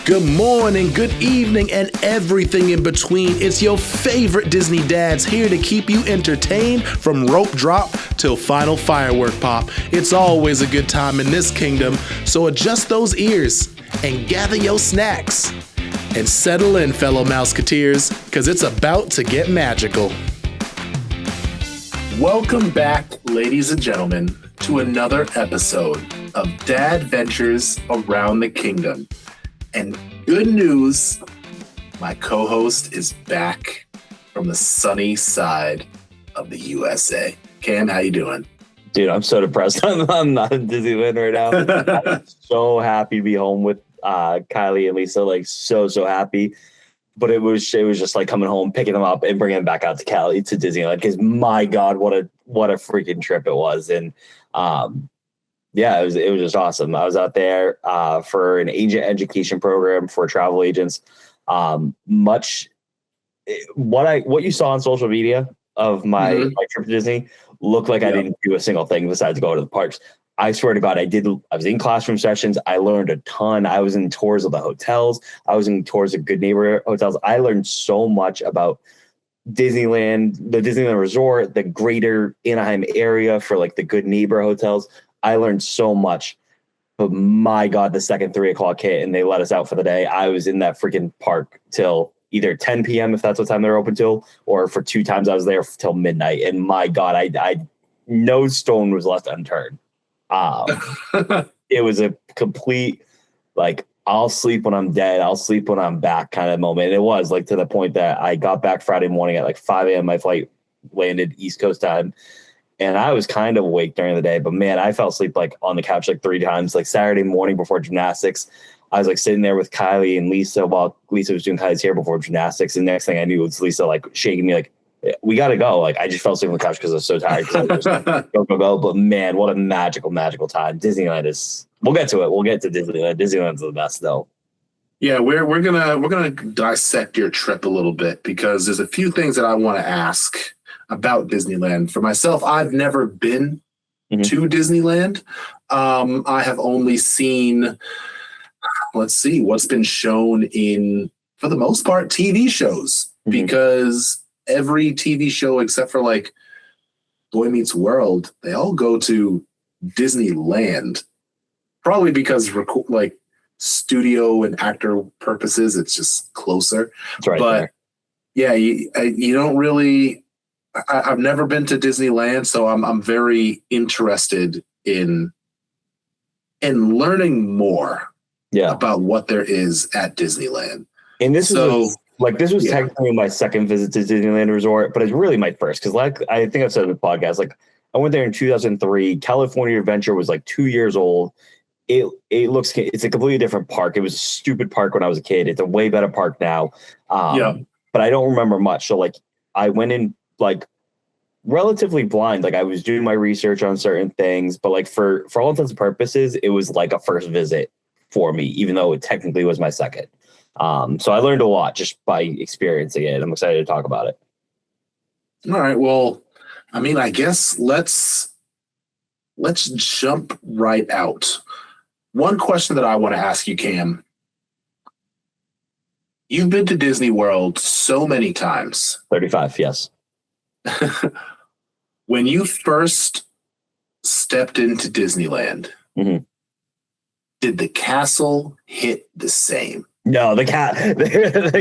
Good morning, good evening, and everything in between. It's your favorite Disney dads here to keep you entertained from rope drop till final firework pop. It's always a good time in this kingdom, so adjust those ears and gather your snacks. And settle in, fellow Mouseketeers, because it's about to get magical. Welcome back, ladies and gentlemen, to another episode of Dadventures Around the Kingdom. And good news, my co-host is back from the sunny side of the USA. Cam, how you doing? Dude, I'm so depressed. I'm not in Disneyland right now. I'm so happy to be home with Kylie and Lisa. Like so happy. But it was just like coming home, picking them up, and bringing them back out to Cali to Disneyland. Because my God, what a freaking trip it was. And yeah, it was just awesome. I was out there for an agent education program for travel agents. What you saw on social media of my trip to Disney looked like I didn't do a single thing besides go to the parks. I swear to God, I was in classroom sessions. I learned a ton. I was in tours of the hotels. I was in tours of Good Neighbor hotels. I learned so much about Disneyland, the Disneyland Resort, the greater Anaheim area for like the Good Neighbor hotels. I learned so much. But my God, the second 3 o'clock hit and they let us out for the day, I was in that freaking park till either 10 p.m. if that's what time they're open till, or for 2 times I was there till midnight. And my God, I no stone was left unturned. It was a complete, like, I'll sleep when I'm dead, I'll sleep when I'm back kind of moment. And it was like to the point that I got back Friday morning at like 5 a.m. My flight landed East Coast time. And I was kind of awake during the day, but man, I fell asleep like on the couch like 3 times. Like Saturday morning before gymnastics, I was like sitting there with Kylie and Lisa while Lisa was doing Kylie's hair before gymnastics. And next thing I knew was Lisa like shaking me like, we got to go. Like I just fell asleep on the couch because I was so tired. Go. But man, what a magical time. Disneyland is, we'll get to it. We'll get to Disneyland. Disneyland's the best though. Yeah, we're gonna dissect your trip a little bit because there's a few things that I want to ask about Disneyland. For myself, I've never been to Disneyland. I have only seen, let's see, what's been shown in, for the most part, TV shows, because every TV show except for like Boy Meets World, they all go to Disneyland. Probably because like studio and actor purposes, it's just closer. That's right. But yeah, you don't really. I've never been to Disneyland, so I'm very interested in learning more about what there is at Disneyland. And this was technically my second visit to Disneyland Resort, but it's really my first because, like I think I've said in the podcast, like I went there in 2003. California Adventure was like 2 years old. It's a completely different park. It was a stupid park when I was a kid. It's a way better park now. But I don't remember much. So like I went in like relatively blind. Like I was doing my research on certain things, but like for all intents and purposes, it was like a first visit for me, even though it technically was my second. So I learned a lot just by experiencing it. I'm excited to talk about it. All right. Well, I mean, I guess let's jump right out. One question that I want to ask you, Cam. You've been to Disney World so many times. 35, yes. When you first stepped into Disneyland, did the castle hit the same? No, the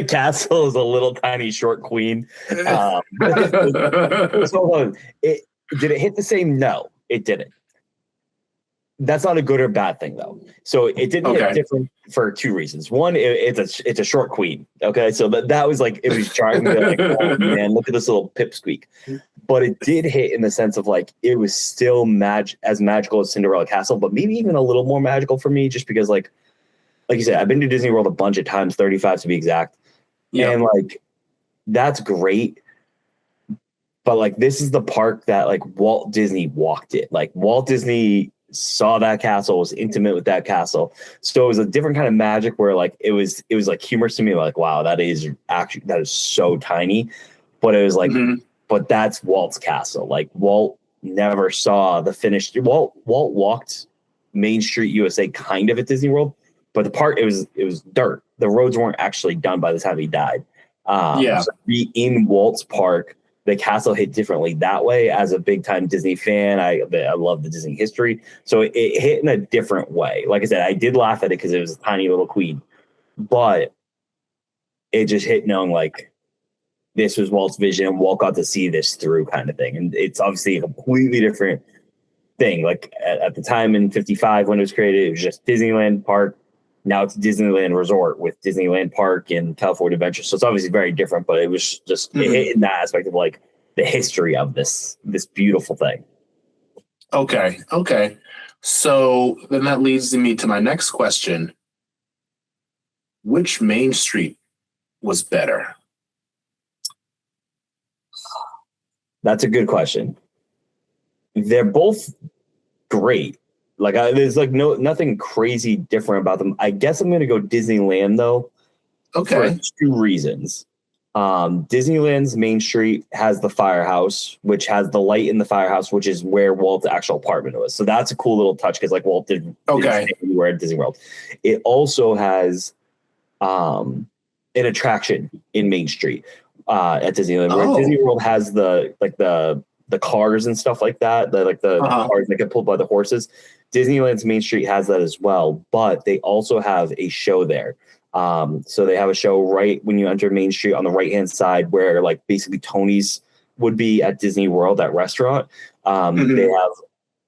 castle is a little tiny short queen. Did it hit the same? No, it didn't. That's not a good or bad thing, though. So it didn't hit different for 2 reasons. One, it's a short queen. Okay, so that was like, it was trying to like, oh man, look at this little pipsqueak. But it did hit in the sense of like it was still as magical as Cinderella Castle, but maybe even a little more magical for me, just because like you said, I've been to Disney World a bunch of times, 35 to be exact, and like that's great. But like this is the park that like Walt Disney walked it. Like Walt Disney saw that castle, was intimate with that castle. So it was a different kind of magic where like it was like humorous to me, like, wow, that is so tiny. But it was like, but that's Walt's castle. Like Walt never saw the finished. Walt walked Main Street USA kind of at Disney World, but the park, it was dirt. The roads weren't actually done by the time he died. So be in Walt's park, the castle hit differently that way. As a big time Disney fan, I love the Disney history, so it hit in a different way. Like I said, I did laugh at it because it was a tiny little queen, but it just hit knowing like this was Walt's vision, and Walt got to see this through, kind of thing. And it's obviously a completely different thing. Like at the time in '55 when it was created, it was just Disneyland Park. Now it's Disneyland Resort with Disneyland Park and California Adventure. So it's obviously very different, but it was just it hit in that aspect of like the history of this beautiful thing. Okay. So then that leads me to my next question. Which Main Street was better? That's a good question. They're both great. Like there's like nothing crazy different about them. I guess I'm going to go Disneyland though. Okay. For 2 reasons. Disneyland's Main Street has the firehouse, which has the light in the firehouse, which is where Walt's actual apartment was. So that's a cool little touch because like Walt didn't stay anywhere at Disney World. It also has an attraction in Main Street at Disneyland, where Disney World has the cars and stuff like that, the cars that get pulled by the horses. Disneyland's Main Street has that as well, but they also have a show there. So they have a show right when you enter Main Street on the right-hand side where like basically Tony's would be at Disney World, that restaurant. They have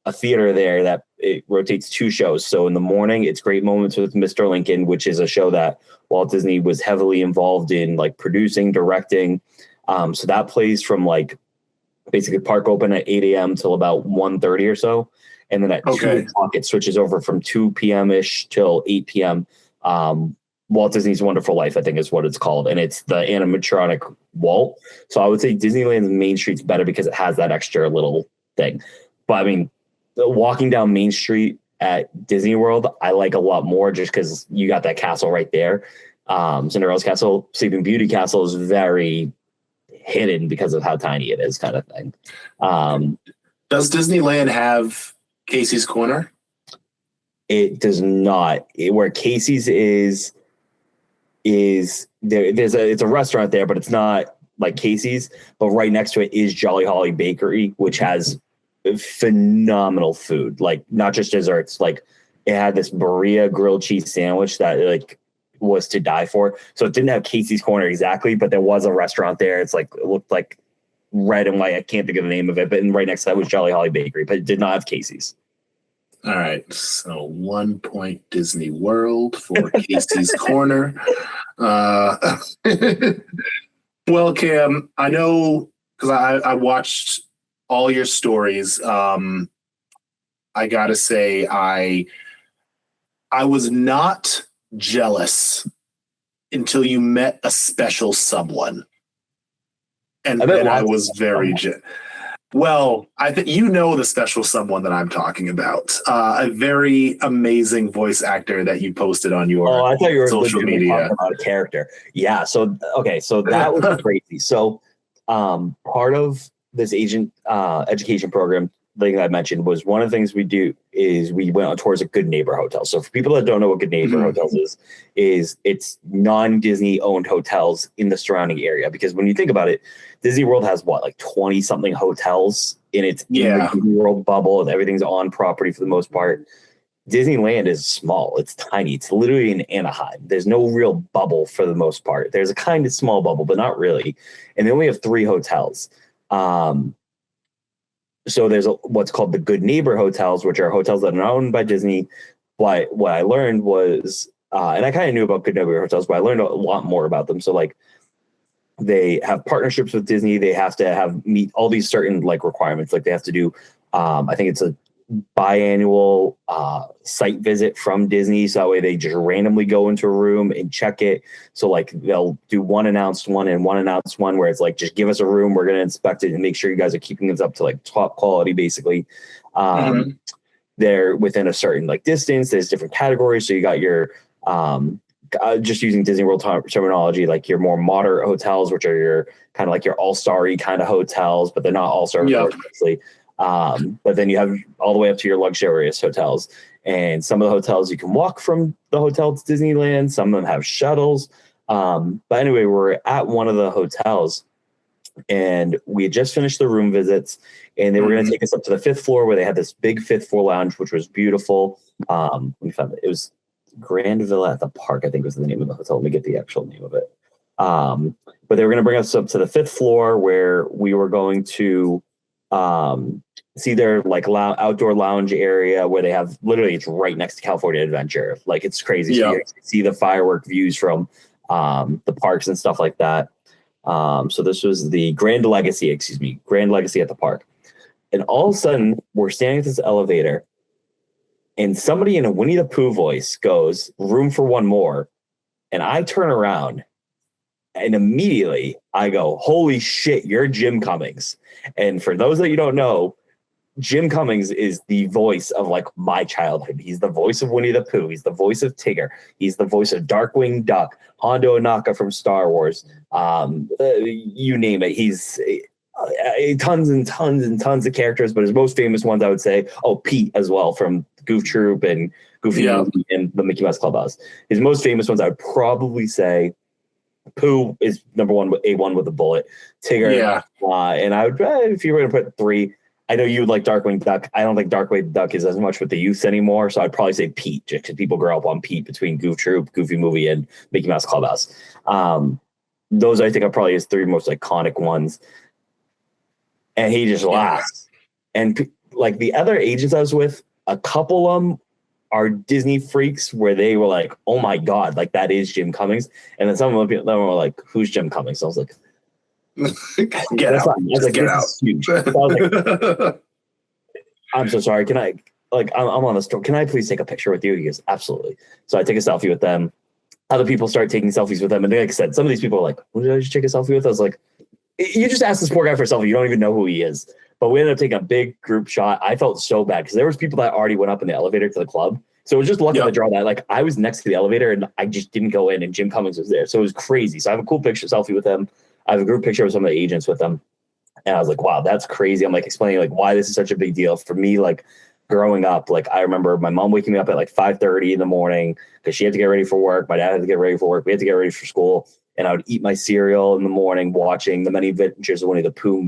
a theater there that it rotates 2 shows. So in the morning, it's Great Moments with Mr. Lincoln, which is a show that Walt Disney was heavily involved in, like producing, directing. So that plays from like basically park open at 8 a.m. till about 1:30 or so. And then at 2 o'clock, it switches over from 2 p.m.-ish till 8 p.m. Walt Disney's Wonderful Life, I think is what it's called. And it's the animatronic Walt. So I would say Disneyland's Main Street's better because it has that extra little thing. But I mean, walking down Main Street at Disney World, I like a lot more just because you got that castle right there. Cinderella's Castle, Sleeping Beauty Castle is very hidden because of how tiny it is, kind of thing. Does Disneyland have Casey's Corner? It does not. Where Casey's is there. It's a restaurant there, but it's not like Casey's. But right next to it is Jolly Holly Bakery, which has phenomenal food. Like not just desserts. Like it had this Berea grilled cheese sandwich that like was to die for. So it didn't have Casey's Corner exactly, but there was a restaurant there. It's like it looked like red and white. I can't think of the name of it, but right next to that was Jolly Holly Bakery, but it did not have Casey's. All right, so 1 point Disney World for Casey's Corner. Well, Cam, I know because I watched all your stories. I gotta say, I was not jealous until you met a special someone, and then I was very jealous. Well, I think you know the special someone that I'm talking about. A very amazing voice actor that you posted on your I thought you were social media. Talking about a character. Yeah. So so that was crazy. So part of this education program thing that I mentioned was one of the things we do is we went on tours at Good Neighbor Hotels. So for people that don't know what Good Neighbor Hotels is it's non-Disney owned hotels in the surrounding area. Because when you think about it, Disney World has what, like 20 something hotels in its Disney World bubble, and everything's on property for the most part. Disneyland is small. It's tiny. It's literally in Anaheim. There's no real bubble for the most part. There's a kind of small bubble, but not really. And they only have 3 hotels. So there's what's called the Good Neighbor Hotels, which are hotels that are not owned by Disney. But what I learned was, and I kind of knew about Good Neighbor Hotels, but I learned a lot more about them. So like they have partnerships with Disney. They have to meet all these certain like requirements. Like they have to do, I think it's a biannual site visit from Disney. So that way they just randomly go into a room and check it. So like they'll do one announced one and one announced one where it's like, just give us a room. We're going to inspect it and make sure you guys are keeping this up to like top quality, basically. They're within a certain like distance. There's different categories. So you got your, just using Disney World terminology, like your more moderate hotels, which are your kind of like your all-star-y kind of hotels, but they're not all-star, obviously. But then you have all the way up to your luxurious hotels. And some of the hotels you can walk from the hotel to Disneyland. Some of them have shuttles. But anyway, we're at one of the hotels, and we had just finished the room visits, and they were going to take us up to the 5th floor where they had this big 5th floor lounge, which was beautiful. We found it was Grand Villa at the Park, I think was the name of the hotel. Let me get the actual name of it. But they were going to bring us up to the 5th floor where we were going to see their like outdoor lounge area where they have literally, it's right next to California Adventure. Like it's crazy. So you see the firework views from the parks and stuff like that. So this was the Grand Legacy at the park. And all of a sudden we're standing at this elevator and somebody in a Winnie the Pooh voice goes, "Room for one more." And I turn around and immediately I go, "Holy shit, you're Jim Cummings." And for those that you don't know, Jim Cummings is the voice of like my childhood. He's the voice of Winnie the Pooh. He's the voice of Tigger. He's the voice of Darkwing Duck, Hondo Ohnaka from Star Wars. You name it. He's tons and tons and tons of characters, but his most famous ones, I would say, Pete as well from Goof Troop and Goofy Movie and the Mickey Mouse Clubhouse. His most famous ones, I would probably say Pooh is number one, A1 with a bullet. Tigger, and I would, if you were going to put 3, I know you would like Darkwing Duck. I don't think Darkwing Duck is as much with the youth anymore, so I'd probably say Pete, just because people grow up on Pete between Goof Troop, Goofy Movie, and Mickey Mouse Clubhouse. Those I think are probably his 3 most iconic ones. And he just laughs. And like the other agents I was with, a couple of them are Disney freaks where they were like, "Oh my God, like that is Jim Cummings." And then some of them were like, "Who's Jim Cummings?" So I was like, get out. Get out. Like, "I'm so sorry. Can I, like, I'm on the store. Can I please take a picture with you?" He goes, "Absolutely." So I take a selfie with them. Other people start taking selfies with them. And like I said, some of these people are like, "Who did I just take a selfie with?" I was like, you just asked this poor guy for a selfie. You don't even know who he is. But we ended up taking a big group shot. I felt so bad because there was people that already went up in the elevator to the club. So it was just lucky to draw that. Like I was next to the elevator and I just didn't go in, and Jim Cummings was there. So it was crazy. So I have a cool picture selfie with him. I have a group picture of some of the agents with them. And I was like, wow, that's crazy. I'm like explaining like why this is such a big deal for me. Like growing up, like I remember my mom waking me up at like 5:30 in the morning because she had to get ready for work. My dad had to get ready for work. We had to get ready for school. And I would eat my cereal in the morning watching the Many Adventures of Winnie the Pooh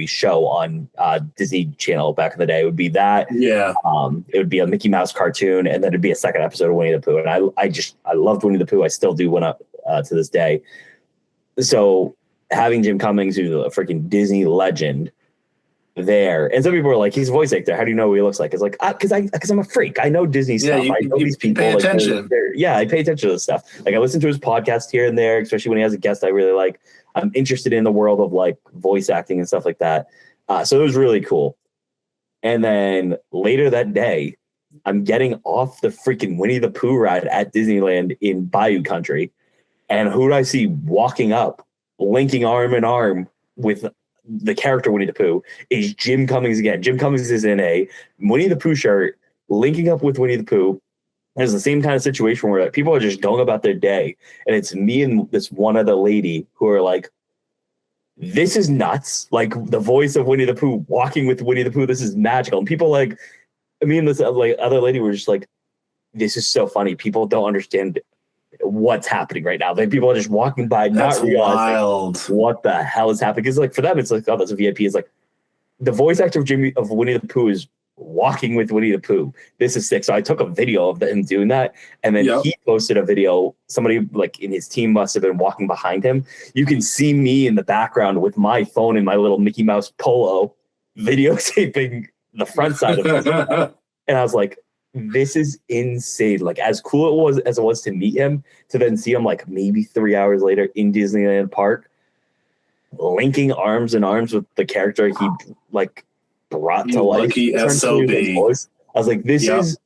show on Disney Channel back in the day. It would be that. Yeah. It would be a Mickey Mouse cartoon, and then it'd be a second episode of Winnie the Pooh. And I loved Winnie the Pooh. I still do to this day. So having Jim Cummings, who's a freaking Disney legend, there, and some people are like, he's a voice actor. How do you know who he looks like? It's like because I'm a freak. I know Disney stuff. I know these people. Pay attention. I pay attention to this stuff. Like I listen to his podcast here and there, especially when he has a guest I really like. I'm interested in the world of like voice acting and stuff like that. So it was really cool. And then later that day, I'm getting off the freaking Winnie the Pooh ride at Disneyland in Bayou Country, and who do I see walking up, linking arm in arm with the character Winnie the Pooh is Jim Cummings again. Jim Cummings is in a Winnie the Pooh shirt, linking up with Winnie the Pooh. It's the same kind of situation where people are just going about their day. And it's me and this one other lady who are like, this is nuts. Like the voice of Winnie the Pooh walking with Winnie the Pooh. This is magical. And people like, me and this like other lady were just like, this is so funny. People don't understand what's happening right now. Like people are just walking by, not realizing what the hell is happening. Because like for them, it's like, oh, that's a VIP. It's like the voice actor of Winnie the Pooh is walking with Winnie the Pooh. This is sick. So I took a video of him doing that, and then he posted a video. Somebody like in his team must have been walking behind him. You can see me in the background with my phone and my little Mickey Mouse polo videotaping the front side of it. And I was like, this is insane. Like as cool as it was to meet him, to then see him like maybe 3 hours later in Disneyland Park, linking arms in arms with the character he like brought to life. SOB. I was like, this is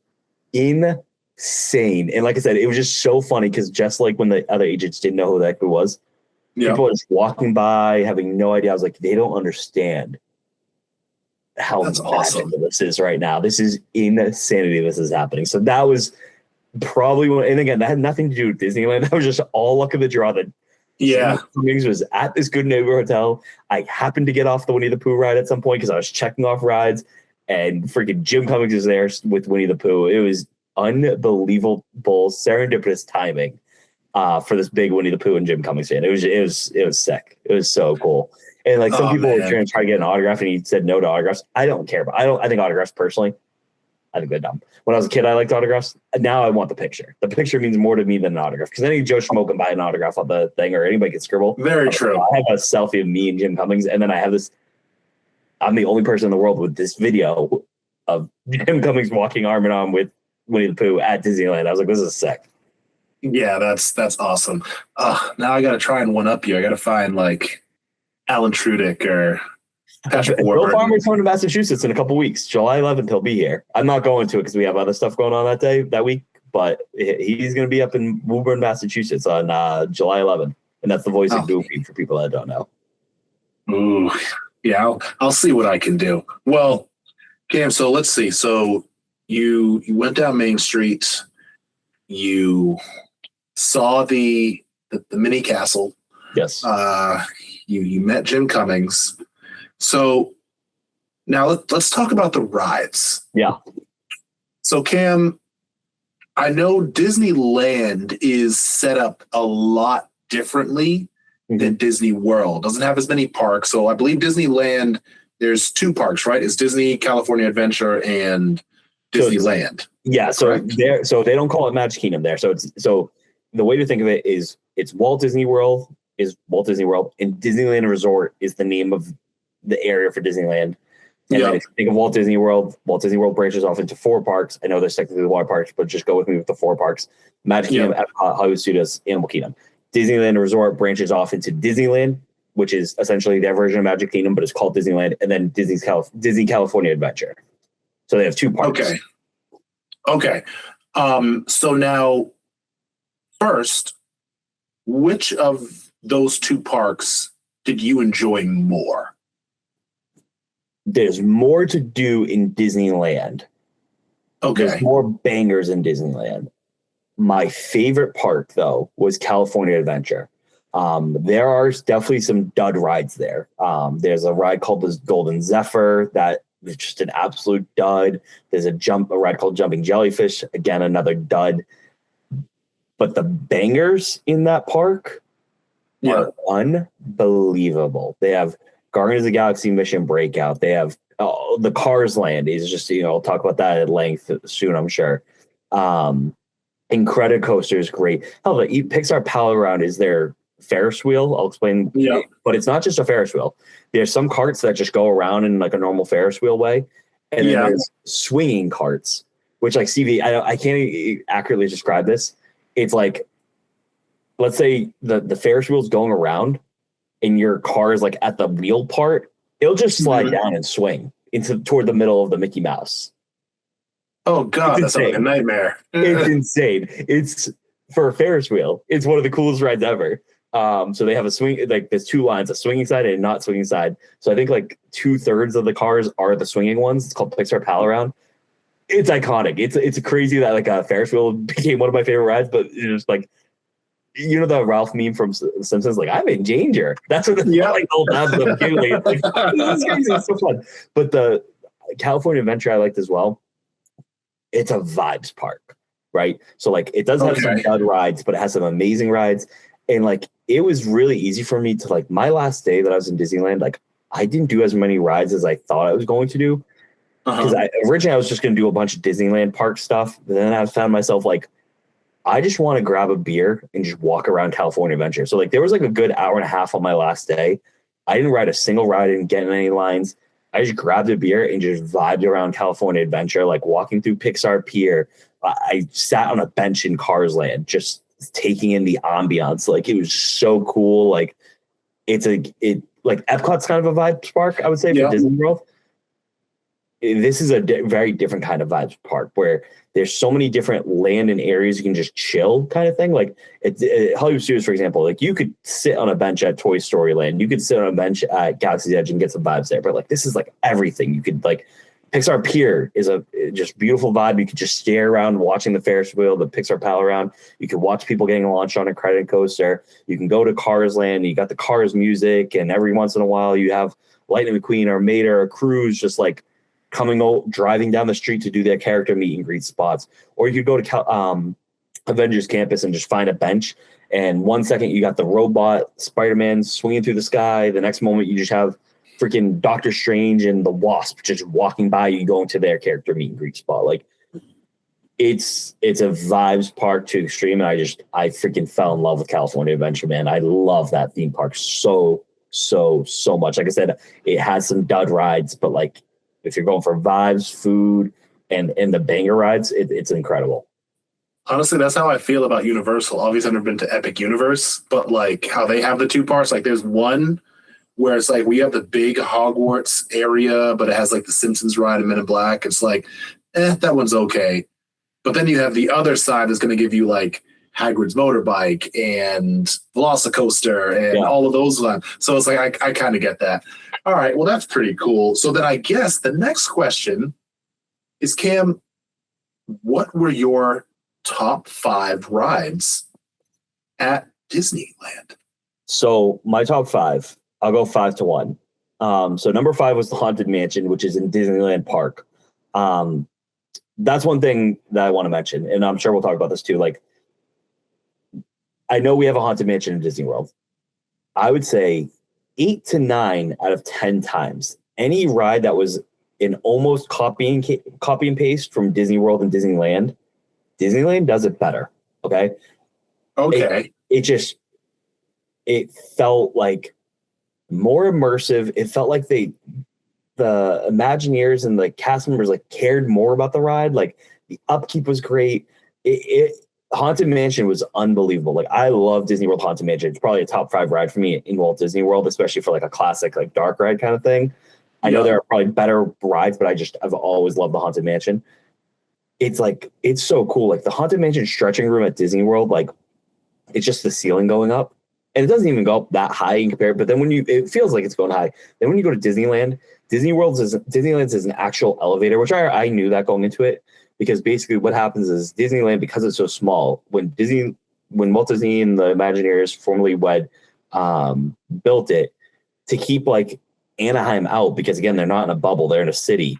insane. And like I said, it was just so funny because just like when the other agents didn't know who that guy was, people were just walking by having no idea. I was like, they don't understand how awesome this is right now. This is insanity. This is happening. So that was probably one. And again, that had nothing to do with Disneyland. That was just all luck of the draw. That Cummings was at this Good Neighbor Hotel. I happened to get off the Winnie the Pooh ride at some point because I was checking off rides, and freaking Jim Cummings is there with Winnie the Pooh. It was unbelievable, serendipitous timing for this big Winnie the Pooh and Jim Cummings fan. It was sick. It was so cool. And like some people were trying to get an autograph, and he said no to autographs. I don't care, but I think autographs personally, I think they're dumb. When I was a kid, I liked autographs. Now I want the picture. The picture means more to me than an autograph, because any Joe Schmo can buy an autograph on the thing, or anybody can scribble. Very true. I have a selfie of me and Jim Cummings, and then I have this. I'm the only person in the world with this video of Jim Cummings walking arm in arm with Winnie the Pooh at Disneyland. I was like, this is sick. Yeah, that's awesome. Now I got to try and one up you. I got to find like Alan Tudyk or Patrick Warburton. Bill Farmer's coming to Massachusetts in a couple weeks. July 11th, he'll be here. I'm not going to it because we have other stuff going on that week. But he's going to be up in Woburn, Massachusetts on July 11th, and that's the voice of Goofy for people that don't know. Ooh, yeah, I'll see what I can do. Well, Cam, so let's see. So you went down Main Street. You saw the mini castle. Yes. You met Jim Cummings. So now let's talk about the rides. Yeah. So Cam, I know Disneyland is set up a lot differently than Disney World. Doesn't have as many parks. So I believe Disneyland, there's 2 parks, right? It's Disney California Adventure and Disneyland. So they don't call it Magic Kingdom there. So the way to think of it is it's Walt Disney World, and Disneyland Resort is the name of the area for Disneyland. And then if you think of Walt Disney World branches off into 4 parks. I know there's technically the water parks, but just go with me with the 4 parks. Magic Kingdom, Epcot, Hollywood Studios, Animal Kingdom. Disneyland Resort branches off into Disneyland, which is essentially their version of Magic Kingdom, but it's called Disneyland, and then Disney California Adventure. So they have 2 parks. Okay. So now, first, which of those 2 parks did you enjoy more? There's more to do in Disneyland. Okay. There's more bangers in Disneyland. My favorite park, though, was California Adventure. There are definitely some dud rides there. There's a ride called the Golden Zephyr that is just an absolute dud. There's a ride called Jumping Jellyfish, again, another dud. But the bangers in that park are unbelievable. They have Guardians of the Galaxy Mission Breakout. They have the Cars Land is just, I'll talk about that at length soon, I'm sure. Incredicoaster is great. Hell, the Pixar Pal Around is their Ferris wheel. I'll explain. Yeah. But it's not just a Ferris wheel. There's some carts that just go around in like a normal Ferris wheel way. And then there's swinging carts, which like CV, I can't accurately describe this. It's like, let's say the Ferris wheel's going around and your car is like at the wheel part, it'll just slide down and swing toward the middle of the Mickey Mouse. Oh God, that's like a nightmare. It's insane. It's for a Ferris wheel. It's one of the coolest rides ever. So they have a swing, like there's 2 lines, a swinging side and a not swinging side. So I think like 2/3 of the cars are the swinging ones. It's called Pixar Pal Around. It's iconic. It's crazy that like a Ferris wheel became one of my favorite rides, but it's like, the Ralph meme from The Simpsons, like I'm in danger. That's what like old lads are doing. Like, this is crazy. It's so fun. But the California Adventure I liked as well. It's a vibes park, right? So like it does have some dud rides, but it has some amazing rides. And like it was really easy for me to like my last day that I was in Disneyland, like I didn't do as many rides as I thought I was going to do. Because originally I was just going to do a bunch of Disneyland park stuff. But then I found myself like, I just want to grab a beer and just walk around California Adventure. So like there was like a good hour and a half on my last day. I didn't ride a single ride, I didn't get in any lines. I just grabbed a beer and just vibed around California Adventure, like walking through Pixar Pier. I sat on a bench in Cars Land, just taking in the ambiance. Like it was so cool. Like like Epcot's kind of a vibes park, I would say, for Disney World. This is a very different kind of vibes park where there's so many different land and areas you can just chill kind of thing. Like Hollywood Studios, for example, like you could sit on a bench at Toy Story Land. You could sit on a bench at Galaxy's Edge and get some vibes there. But like, this is like everything. You could like Pixar Pier is a just beautiful vibe. You could just stare around watching the Ferris wheel, the Pixar Pal Around. You could watch people getting launched on a credit coaster. You can go to Cars Land. You got the Cars music. And every once in a while you have Lightning McQueen or Mater or Cruise just like driving down the street to do their character meet and greet spots, or you could go to Avengers Campus and just find a bench. And 1 second you got the robot Spider-Man swinging through the sky. The next moment you just have freaking Doctor Strange and the Wasp just walking by you, going to their character meet and greet spot. Like it's a vibes park to extreme. And I freaking fell in love with California Adventure, man. I love that theme park so much. Like I said, it has some dud rides, but like if you're going for vibes, food, and the banger rides, it's incredible. Honestly, that's how I feel about Universal. Obviously, I've never been to Epic Universe, but like how they have the two parts, like there's one where it's like we have the big Hogwarts area, but it has like the Simpsons ride and Men in Black. It's like, that one's okay. But then you have the other side that's going to give you like Hagrid's motorbike and Velocicoaster and all of those ones. So it's like, I kind of get that. All right, well, that's pretty cool. So then I guess the next question is, Cam, what were your top 5 rides at Disneyland? So my top 5, I'll go 5 to 1. So number 5 was the Haunted Mansion, which is in Disneyland Park. That's one thing that I want to mention, and I'm sure we'll talk about this too. Like, I know we have a Haunted Mansion in Disney World. I would say 8 to 9 out of 10 times, any ride that was in almost copy and paste from Disney World and Disneyland does it better. Okay. It felt like more immersive. It felt like the Imagineers and the cast members like cared more about the ride. Like the upkeep was great. Haunted Mansion was unbelievable. Like I love Disney World Haunted Mansion. It's probably a top 5 ride for me in Walt Disney World, especially for like a classic like dark ride kind of thing. I know there are probably better rides, but I've always loved the Haunted Mansion. It's so cool. Like the Haunted Mansion stretching room at Disney World, like it's just the ceiling going up, and it doesn't even go up that high in comparison. But then it feels like it's going high. Then when you go to Disneyland's is an actual elevator, which I knew that going into it, because basically what happens is Disneyland, because it's so small, when Walt Disney and the Imagineers, formerly WED, built it to keep like Anaheim out, because again, they're not in a bubble, they're in a city.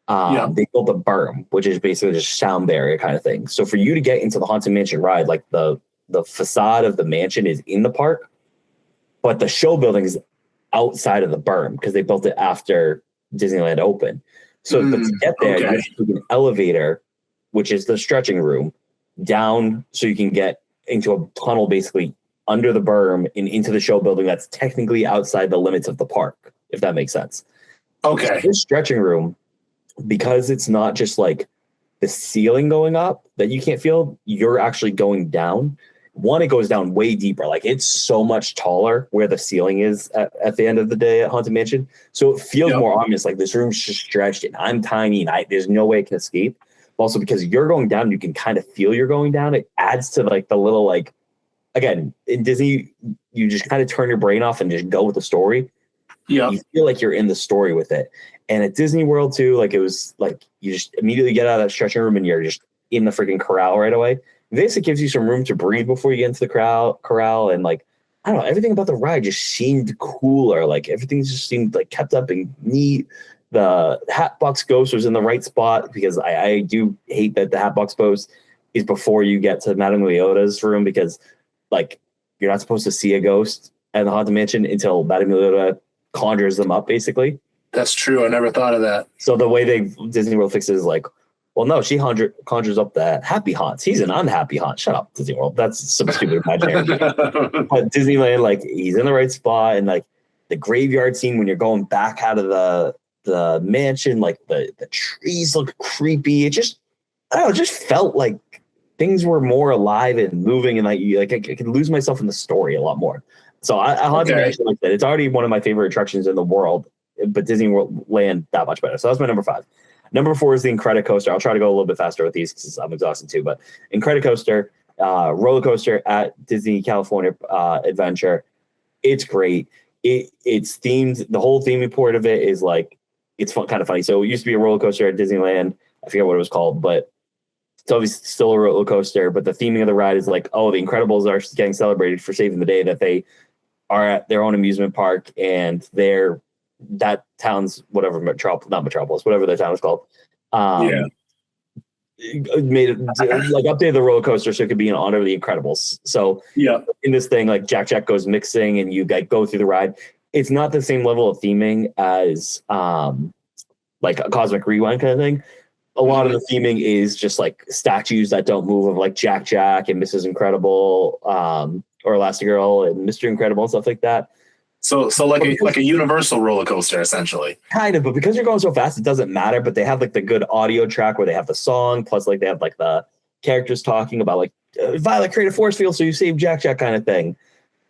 They built a berm, which is basically just sound barrier kind of thing. So for you to get into the Haunted Mansion ride, like the facade of the mansion is in the park, but the show building is outside of the berm because they built it after Disneyland opened. So but to get there, you have to take an elevator, which is the stretching room, down so you can get into a tunnel basically under the berm and into the show building that's technically outside the limits of the park, if that makes sense. Okay. So this stretching room, because it's not just like the ceiling going up that you can't feel, you're actually going down. One, it goes down way deeper. Like it's so much taller where the ceiling is at the end of the day at Haunted Mansion. So it feels more ominous. Like this room's just stretched and I'm tiny and there's no way I can escape. Also, because you're going down, you can kind of feel you're going down. It adds to like the little, like, again, in Disney, you just kind of turn your brain off and just go with the story. Yeah. You feel like you're in the story with it. And at Disney World too, like it was like you just immediately get out of that stretching room and you're just in the freaking corral right away. This, it gives you some room to breathe before you get into the corral. And like, I don't know, everything about the ride just seemed cooler. Like everything just seemed like kept up and neat. The Hatbox Ghost was in the right spot, because I do hate that the Hatbox Ghost is before you get to Madame Leota's room, because like you're not supposed to see a ghost at the Haunted Mansion until Madame Leota conjures them up, basically. That's true. I never thought of that. So the way Disney World fixes is like, well, no, she conjures up the happy haunts. He's an unhappy haunt. Shut up, Disney World. That's some stupid imaginary. But Disneyland, like he's in the right spot, and like the graveyard scene when you're going back out of the mansion, like the trees look creepy. It just, I don't know, it just felt like things were more alive and moving, and like I could lose myself in the story a lot more. So I Haunted Mansion, like that, it's already one of my favorite attractions in the world, but Disneyland that much better. So that's my number 5. Number 4 is the Incredicoaster. I'll try to go a little bit faster with these because I'm exhausted too. But Incredicoaster, roller coaster at Disney California Adventure. It's great. It's themed. The whole theming part of it is like, it's kind of funny. So it used to be a roller coaster at Disneyland. I forget what it was called, but it's obviously still a roller coaster. But the theming of the ride is like, oh, the Incredibles are getting celebrated for saving the day, that they are at their own amusement park and they're that town's whatever not Metropolis, whatever the town is called. Made it like updated the roller coaster so it could be in honor of the Incredibles. So in this thing, like Jack goes mixing and you like go through the ride. It's not the same level of theming as like a Cosmic Rewind kind of thing. A lot of the theming is just like statues that don't move of like Jack and Mrs. Incredible, or Elastigirl and Mr. Incredible and stuff like that. So like a universal roller coaster, essentially. Kind of, but because you're going so fast, it doesn't matter. But they have like the good audio track where they have the song, plus like they have like the characters talking about like Violet create a force field, so you save Jack kind of thing.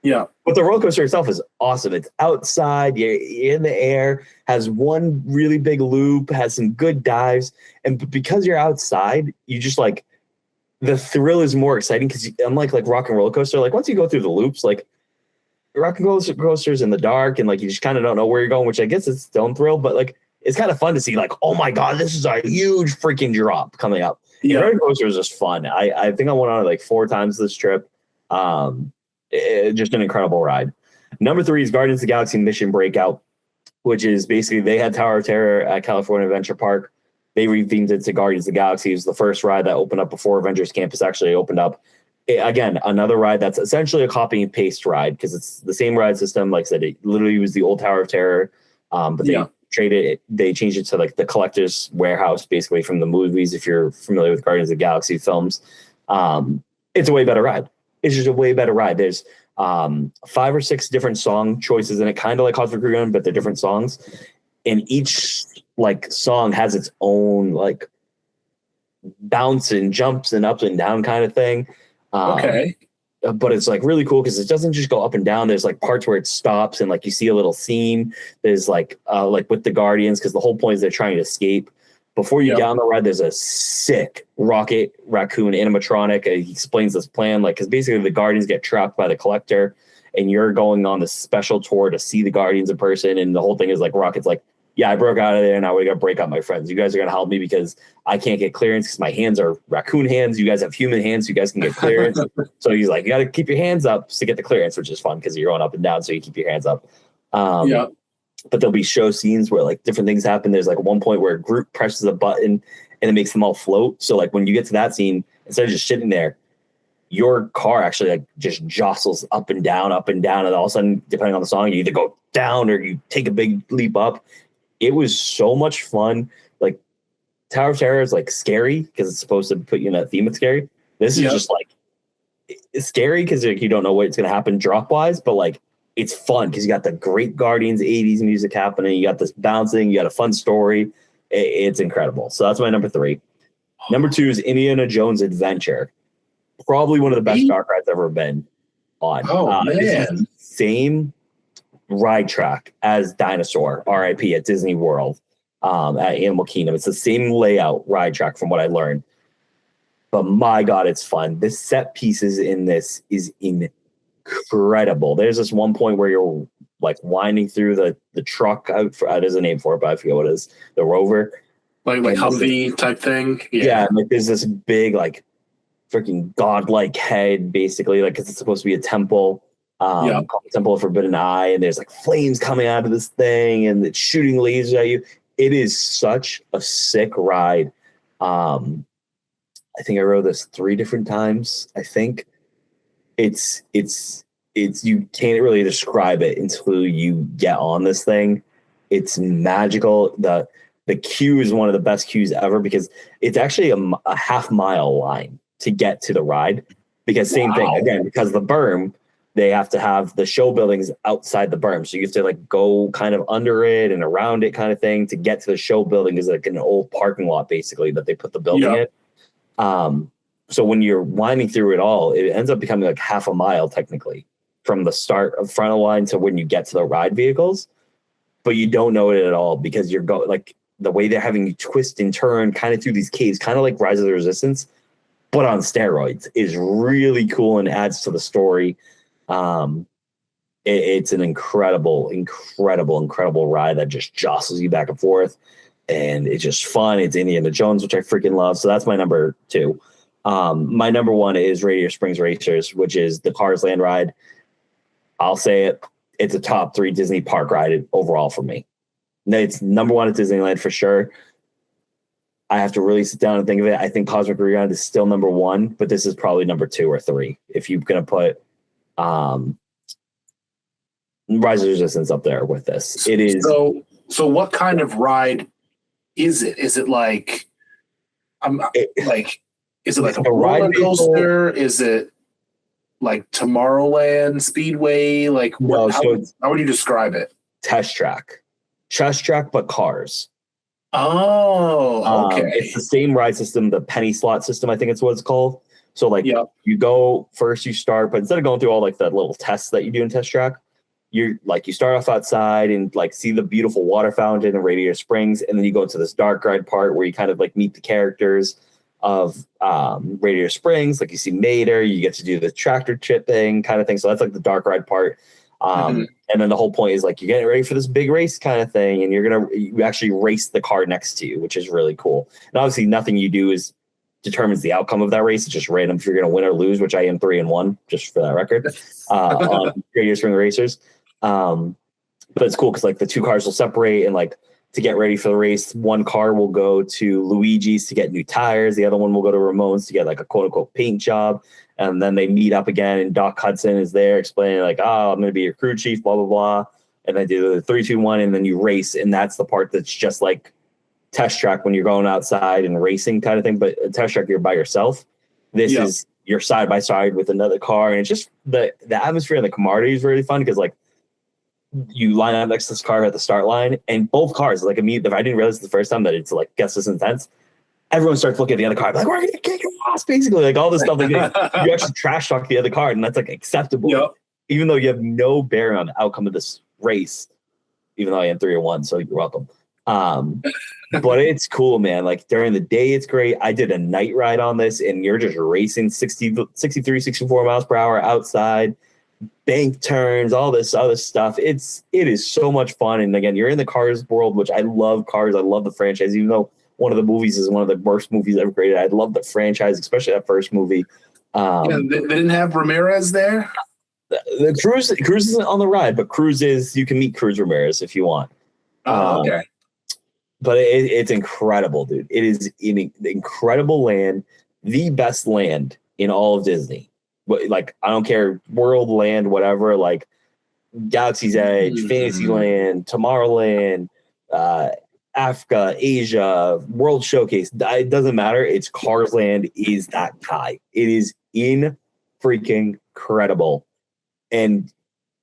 Yeah. But the roller coaster itself is awesome. It's outside, you're in the air, has one really big loop, has some good dives, and because you're outside, you just like the thrill is more exciting because unlike like Rock and Roller Coaster, like once you go through the loops, like Rock and Roller Coaster's in the dark and like you just kind of don't know where you're going, which I guess is still a thrill, but like it's kind of fun to see like, oh my god, this is a huge freaking drop coming up. Yeah, roller coaster is just fun. I think I went on it like 4 times this trip. Just an incredible ride. Number 3 is Guardians of the Galaxy Mission Breakout, which is basically they had Tower of Terror at California Adventure Park. They rethemed it to Guardians of the Galaxy. It was the first ride that opened up before Avengers Campus actually opened up. Again, another ride that's essentially a copy and paste ride because it's the same ride system. Like I said, it literally was the old Tower of Terror, but they changed it to like the collector's warehouse, basically from the movies. If you're familiar with Guardians of the Galaxy films, it's a way better ride. It's just a way better ride. There's 5 or 6 different song choices in it, kind of like Cosmic Rewind, but they're different songs. And each like song has its own like bounce and jumps and up and down kind of thing. But it's like really cool because it doesn't just go up and down. There's like parts where it stops and like you see a little theme. There's like with the Guardians, because the whole point is they're trying to escape. Before you get on the ride, there's a sick Rocket Raccoon animatronic. He explains this plan, like because basically the Guardians get trapped by the Collector, and you're going on this special tour to see the Guardians in person. And the whole thing is like Rocket's like, yeah, I broke out of there, and now we got to break up my friends. You guys are gonna help me because I can't get clearance because my hands are raccoon hands. You guys have human hands, so you guys can get clearance. So he's like, you got to keep your hands up to get the clearance, which is fun because you're going up and down, so you keep your hands up. But there'll be show scenes where like different things happen. There's like one point where Groot presses a button and it makes them all float. So like when you get to that scene, instead of just sitting there, your car actually like just jostles up and down, and all of a sudden, depending on the song, you either go down or you take a big leap up. It was so much fun. Like Tower of Terror is like scary because it's supposed to put you in a theme of scary. This is just like it's scary because like, you don't know what's going to happen drop wise, but like it's fun because you got the great Guardians 80s music happening. You got this bouncing. You got a fun story. It's incredible. So that's my number 3. Number 2 is Indiana Jones Adventure. Probably one of the best dark rides I've ever been on. Oh, man. Same ride track as Dinosaur, RIP, at Disney World, at Animal Kingdom. It's the same layout ride track from what I learned. But my God, it's fun. The set pieces in this is incredible. There's this one point where you're like winding through the truck. There's a name for it, but I forget what it is. The Rover. Like Humvee type thing? Yeah, like there's this big like freaking godlike head, basically, like because it's supposed to be a temple. Called the Temple of Forbidden Eye, and there's like flames coming out of this thing and it's shooting lasers at you. It is such a sick ride. I think I rode this 3 different times. I think it's you can't really describe it until you get on this thing. It's magical. The queue is one of the best queues ever because it's actually a half-mile line to get to the ride. Because same thing again, because the berm, they have to have the show buildings outside the berm. So you have to like go kind of under it and around it kind of thing to get to the show building. Is like an old parking lot basically that they put the building in. So when you're winding through it all, it ends up becoming like half a mile technically from the start of front of line to when you get to the ride vehicles. But you don't know it at all because you're going like the way they're having you twist and turn kind of through these caves, kind of like Rise of the Resistance, but on steroids, is really cool and adds to the story. It's an incredible ride that just jostles you back and forth, and it's just fun. It's Indiana Jones, which I freaking love. So that's my number 2. My number 1 is Radiator Springs Racers, which is the Cars Land ride. I'll say it. It's a top 3 Disney park ride overall for me. It's number one at Disneyland for sure. I have to really sit down and think of it. I think Cosmic Rewind is still number one, but this is probably number 2 or 3. If you're going to put Rise of Resistance up there with this. It is. So what kind of ride is it? Is it like, is it like a roller coaster? Is it like Tomorrowland Speedway? Like, how would you describe it? Test track, but cars. Oh, okay. It's the same ride system, the penny slot system, I think it's what it's called. So like you go first, you start, but instead of going through all like the little tests that you do in Test Track, you start off outside and like see the beautiful water fountain in Radiator Springs, and then you go to this dark ride part where you kind of like meet the characters of Radiator Springs. Like you see Mater, you get to do the tractor chip thing kind of thing. So that's like the dark ride part. And then the whole point is like you're getting ready for this big race kind of thing, and you actually race the car next to you, which is really cool. And obviously nothing you do determines the outcome of that race. It's just random if you're going to win or lose, which I am 3-1 just for that record on Radiator Spring Racers. But it's cool because like the 2 cars will separate, and like to get ready for the race, one car will go to Luigi's to get new tires, the other one will go to Ramon's to get like a quote unquote paint job. And then they meet up again, and Doc Hudson is there explaining like, oh, I'm going to be your crew chief, blah, blah, blah. And they do the 3, 2, 1, and then you race. And that's the part that's just like Test Track when you're going outside and racing kind of thing. But Test Track, you're by yourself. This is you're side by side with another car. And it's just the atmosphere and the camaraderie is really fun because like you line up next to this car at the start line, and both cars, like immediately, I didn't realize the first time that it's like gets this intense. Everyone starts looking at the other car, like, we're going to kick your ass, basically. Like, all this stuff. Like, you actually trash talk the other car, and that's, like, acceptable. Even though you have no bearing on the outcome of this race, even though I am 3-1, so you're welcome. But it's cool, man. Like, during the day, it's great. I did a night ride on this, and you're just racing 63, 64 miles per hour outside, bank turns, all this other stuff. It is so much fun. And, again, you're in the Cars world, which I love Cars. I love the franchise, even though one of the movies is one of the worst movies ever created. I love the franchise, especially that first movie. They didn't have Ramirez there? The Cruz isn't on the ride, but you can meet Cruz Ramirez if you want. Okay. But it's incredible, dude. It is an incredible land, the best land in all of Disney. Like, I don't care, world, land, whatever, like Galaxy's Edge, Fantasyland, Tomorrowland, Africa, Asia, World Showcase. It doesn't matter. It's Cars Land is that guy. It is freaking incredible. And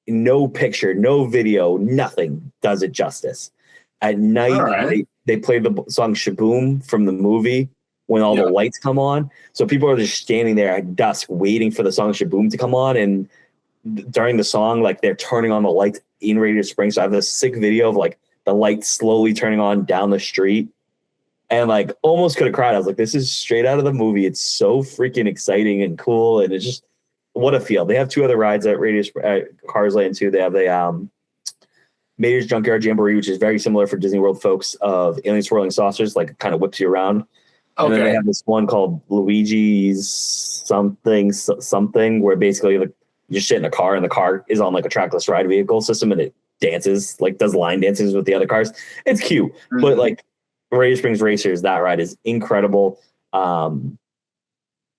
no picture, no video, nothing does it justice. At night, they play the song Shaboom from the movie when all the lights come on. So people are just standing there at dusk waiting for the song Shaboom to come on. And during the song, like they're turning on the lights in Radiator Springs. So I have this sick video of like the lights slowly turning on down the street, and like almost could have cried. I was like, this is straight out of the movie. It's so freaking exciting and cool. And it's just, what a feel. They have 2 other rides at Cars Land too. They have the Mater's Junkyard Jamboree, which is very similar for Disney World folks, of alien swirling saucers, like kind of whips you around. And then they have this one called Luigi's something, where basically like you just sit in a car and the car is on like a trackless ride vehicle system, and it dances, like does line dances with the other cars. It's cute. But like Radiator Springs Racers, that ride is incredible.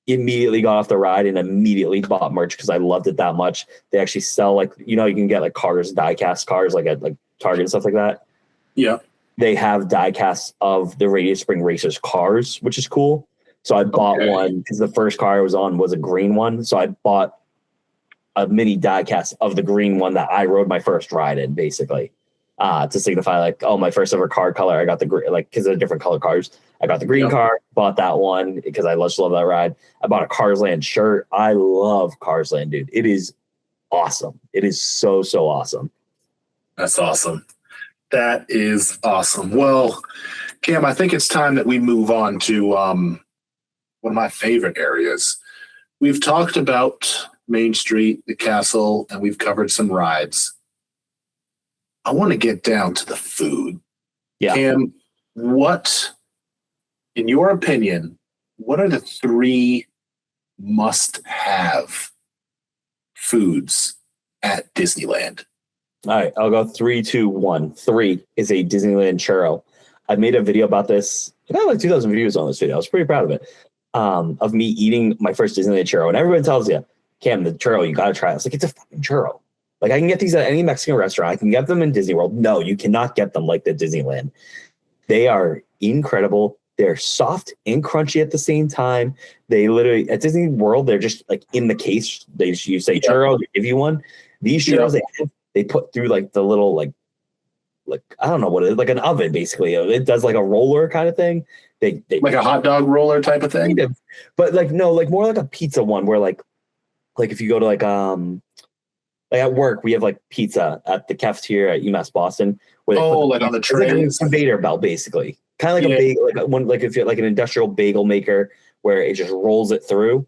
Immediately got off the ride and immediately bought merch because I loved it that much. They actually sell like, you can get like cars, die-cast cars, like at like Target and stuff like that. Yeah. They have die-casts of the Radiator Spring Racers cars, which is cool. So I bought one because the first car I was on was a green one. So I bought a mini die-cast of the green one that I rode my first ride in, basically, to signify like, oh, my first ever car color. I got the green, like, because they're different color cars. I got the green car, bought that one because I just love that ride. I bought a Cars Land shirt. I love Cars Land, dude. It is awesome. It is so, so awesome. That's awesome. That is awesome. Well, Cam, I think it's time that we move on to one of my favorite areas. We've talked about Main Street, the castle, and we've covered some rides. I want to get down to the food. Yeah. Cam, what, in your opinion, what are the 3 must-have foods at Disneyland? All right, I'll go 3, 2, 1. 3 is a Disneyland churro. I made a video about this. I got like 2,000 views on this video. I was pretty proud of it. Of me eating my first Disneyland churro. And everyone tells you, Cam, the churro, you got to try it. It's like, it's a fucking churro. Like, I can get these at any Mexican restaurant. I can get them in Disney World. No, you cannot get them like the Disneyland. They are incredible. They're soft and crunchy at the same time. They literally, at Disney World, they're just like in the case. You say churro, they give you one. These churros, they put through like the little, like I don't know what it is, like an oven, basically. It does like a roller kind of thing. They like a hot dog roller type of thing? Kind of, but like, no, like more like a pizza one where like if you go to like at work, we have like pizza at the cafeteria at UMass Boston. Where like on the tray. Like a conveyor belt, basically. Kind of like a bagel, like one, like if you're like an industrial bagel maker where it just rolls it through.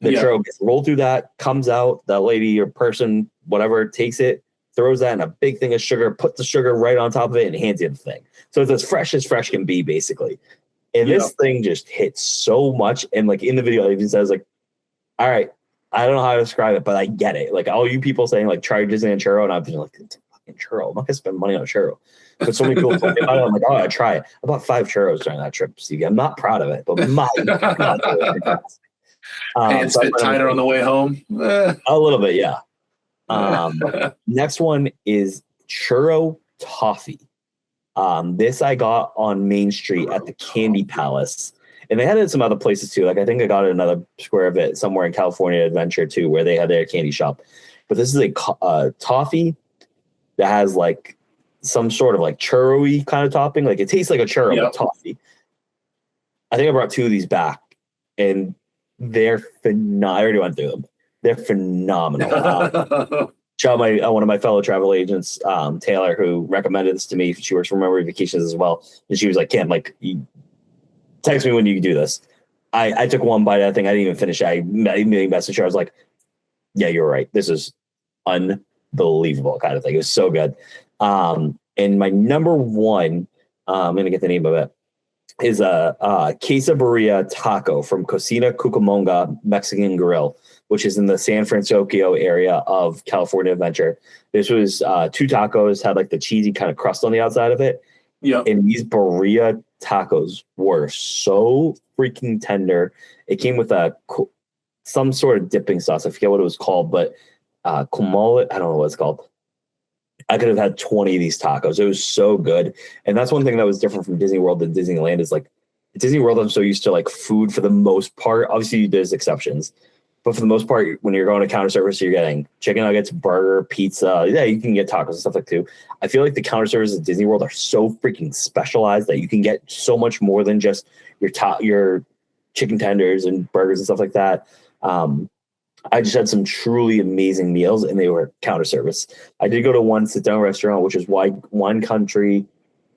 The churro gets rolled through that, comes out, that lady or person, whatever, takes it, throws that in a big thing of sugar, puts the sugar right on top of it, and hands you the thing. So it's as fresh can be, basically. And this thing just hits so much. And like in the video, it even says like, all right, I don't know how to describe it, but I get it. Like all you people saying like, try Disneyland churro. And I've been like, it's a fucking churro. I'm not going to spend money on a churro. But so many people told me about it. I'm like, oh, I try it. I bought 5 churros during that trip, Stevie. I'm not proud of it, but my God. Pants fit tighter on the way home. A little bit, yeah. Next one is churro toffee. This I got on Main Street at the Candy Palace, and they had it in some other places too. Like I think I got it in another square of it somewhere in California Adventure too, where they had their candy shop. But this is a toffee that has like some sort of like churro-y kind of topping. Like it tastes like a churro with toffee. I think I brought 2 of these back, and they're phenomenal. I already went through them. They're phenomenal. Shout out one of my fellow travel agents, Taylor, who recommended this to me. She works for Memory Vacations as well. And she was like, Cam, like, text me when you do this. I took one bite of that thing. I didn't even finish it. I messaged her. I was like, yeah, you're right. This is unbelievable kind of thing. It was so good. And my number 1, I'm going to get the name of it, is a quesadilla taco from Cocina Cucamonga Mexican Grill, which is in the San Francisco area of California Adventure. This was 2 tacos, had like the cheesy kind of crust on the outside of it. Yeah. And these birria tacos were so freaking tender. It came with some sort of dipping sauce. I forget what it was called, but kumole, I don't know what it's called. I could have had 20 of these tacos. It was so good. And that's one thing that was different from Disney World than Disneyland is like Disney World, I'm so used to like food for the most part. Obviously there's exceptions, but for the most part, when you're going to counter service, you're getting chicken nuggets, burger, pizza. Yeah, you can get tacos and stuff like that too. I feel like the counter services at Disney World are so freaking specialized that you can get so much more than just your chicken tenders and burgers and stuff like that. I just had some truly amazing meals, and they were counter service. I did go to one sit-down restaurant, which is Wine Country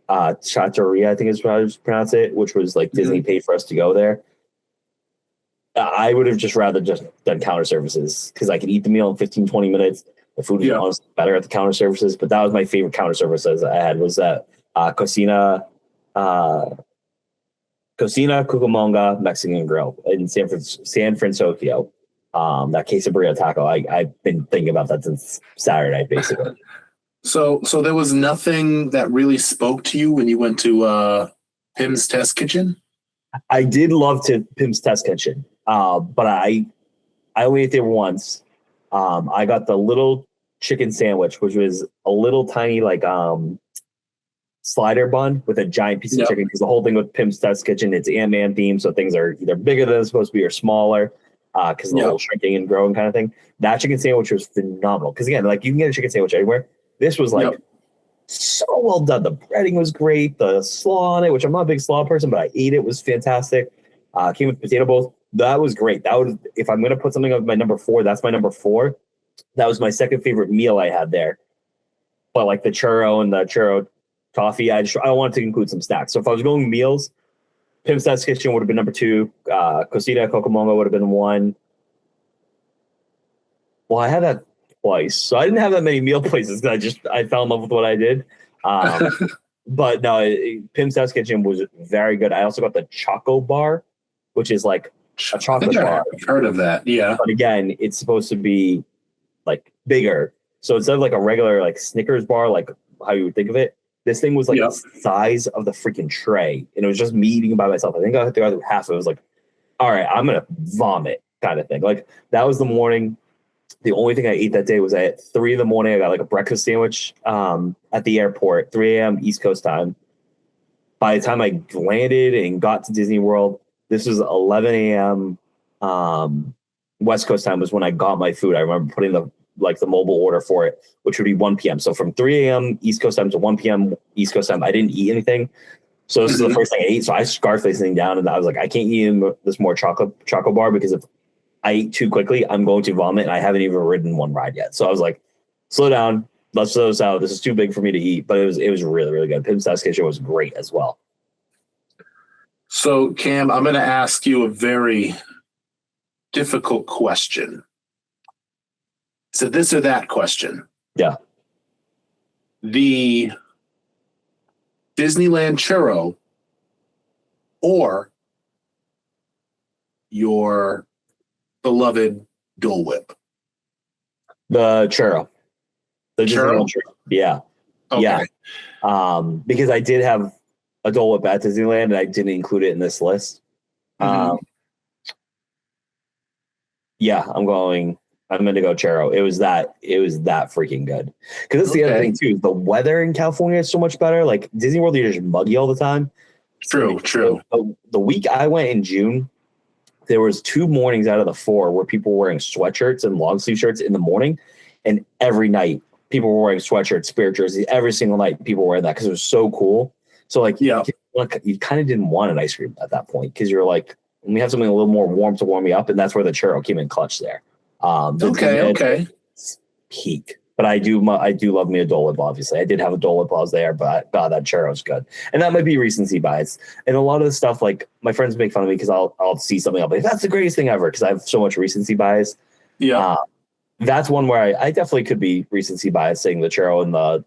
Trattoria, I think is how I pronounce it, which was like Disney paid for us to go there. I would have just rather just done counter services because I could eat the meal in 15, 20 minutes. The food was honestly better at the counter services, but that was my favorite counter services I had was that Cocina Cucamonga Mexican Grill in San Francisco. That quesadilla taco, I've been thinking about that since Saturday, basically. So there was nothing that really spoke to you when you went to Pim's Test Kitchen? I did love Pim's Test Kitchen, but I only ate there once. I got the little chicken sandwich, which was a little tiny like slider bun with a giant piece of chicken. Because the whole thing with Pim's Test Kitchen, it's Ant-Man themed, so things are either bigger than they're supposed to be or smaller. Because the whole shrinking and growing kind of thing. That chicken sandwich was phenomenal. Because again, like you can get a chicken sandwich anywhere. This was like so well done. The breading was great. The slaw on it, which I'm not a big slaw person, but I ate it, was fantastic. Came with potato bowls. That was great. That was, if I'm gonna put something on my number 4, that's my number 4. That was my second favorite meal I had there. But like the churro and the churro toffee, I wanted to include some snacks. So if I was going meals, Pim's Test Kitchen would have been number 2. Cocina Cucamonga would have been 1. Well, I had that twice, so I didn't have that many meal places because I fell in love with what I did. But no, Pim's Test Kitchen was very good. I also got the Choco Bar, which is like a chocolate bar. I've heard of that, yeah. But again, it's supposed to be like bigger. So instead of like a regular like Snickers bar, like how you would think of it, this thing was like the size of the freaking tray, and it was just me eating by myself. I think I got through half. It was like, all right, I'm gonna vomit kind of thing. Like that was the morning. The only thing I ate that day was at 3 a.m. I got like a breakfast sandwich at the airport, 3 a.m. East Coast time. By the time I landed and got to Disney World, this was 11 a.m. West Coast time was when I got my food. I remember putting the mobile order for it, which would be 1 p.m. So from 3 a.m. East Coast time to 1 p.m. East Coast time, I didn't eat anything. So this is the first thing I ate. So I scarfed this thing down, and I was like, I can't eat this more chocolate bar, because if I eat too quickly, I'm going to vomit, and I haven't even ridden one ride yet. So I was like, slow down. Let's throw this out. This is too big for me to eat. But it was really, really good. Pim's Test Kitchen was great as well. So, Cam, I'm going to ask you a very difficult question. It's a this or that question. Yeah. The Disneyland churro or your beloved Dole Whip? The churro. The churro? Disneyland churro. Yeah. Okay. Yeah. Because I did have a Dole Whip at Disneyland, and I didn't include it in this list. Yeah, I'm going to go churro. It was that freaking good. Because that's the other thing too. The weather in California is so much better. Like Disney World, you're just muggy all the time. True. The week I went in June, there was 2 mornings out of the 4 where people were wearing sweatshirts and long sleeve shirts in the morning, and every night people were wearing sweatshirts, spirit jerseys. Every single night people were wearing that because it was so cool. So like, you kind of didn't want an ice cream at that point, because you're like, we have something a little more warm to warm me up, and that's where the churro came in clutch there. Okay. Peak. But I do love me a Dole Whip, obviously. I did have a Dole Whip while I was there, but God, that churro's good. And that might be recency bias. And a lot of the stuff, like, my friends make fun of me because I'll see something, I'll be like, that's the greatest thing ever, because I have so much recency bias. Yeah. That's one where I definitely could be recency bias, saying the churro and the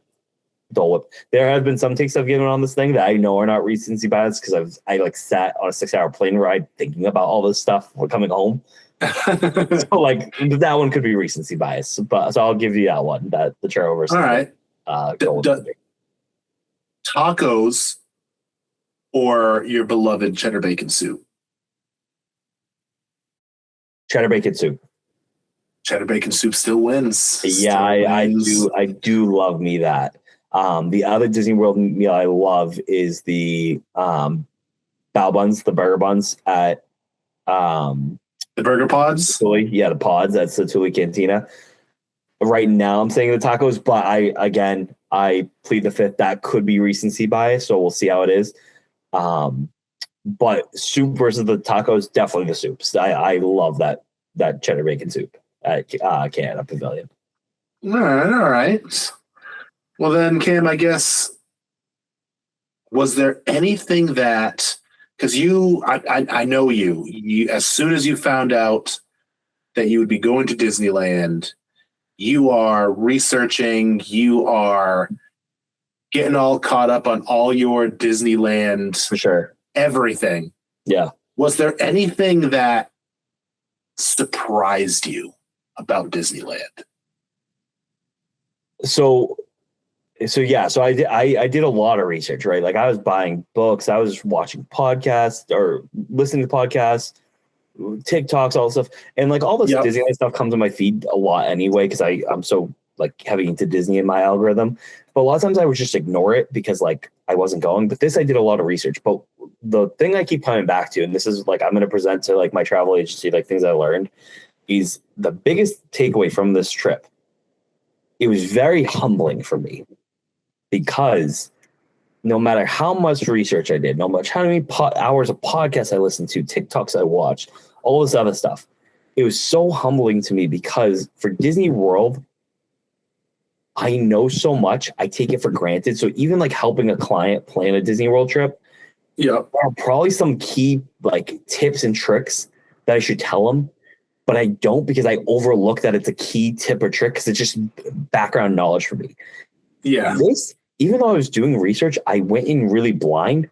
Dole Whip. There have been some takes I've given on this thing that I know are not recency bias, because I sat on a 6-hour plane ride thinking about all this stuff when coming home. So like that one could be recency bias, but so I'll give you that one, that the churro versus. All right. Tacos or your beloved cheddar bacon soup? Cheddar bacon soup. Cheddar bacon soup still wins. Yeah, I do love me that. The other Disney World meal I love is the bao buns, the burger buns at the burger pods. The pods. That's the Tuli Cantina. Right now, I'm saying the tacos, but I plead the fifth. That could be recency bias, so we'll see how it is. But soup versus the tacos, definitely the soups. I love that cheddar bacon soup at Canada Pavilion. All right. Well then, Cam, I guess, was there anything that, because I know you, as soon as you found out that you would be going to Disneyland, you are researching, you are getting all caught up on all your Disneyland, for sure, everything. Yeah. Was there anything that surprised you about Disneyland? So I did a lot of research, right? Like I was buying books, I was watching podcasts or listening to podcasts, TikToks, all this stuff. And like all this Disneyland stuff comes on my feed a lot anyway, because I'm so like heavy into Disney in my algorithm. But a lot of times I would just ignore it because like I wasn't going. But this I did a lot of research. But the thing I keep coming back to, and this is like I'm going to present to like my travel agency, like things I learned, is the biggest takeaway from this trip. It was very humbling for me, because no matter how much research I did, no matter how many hours of podcasts I listened to, TikToks I watched, all this other stuff, it was so humbling to me, because for Disney World, I know so much. I take it for granted. So even like helping a client plan a Disney World trip, there are probably some key like tips and tricks that I should tell them, but I don't, because I overlook that it's a key tip or trick, because it's just background knowledge for me. Yeah. Even though I was doing research, I went in really blind,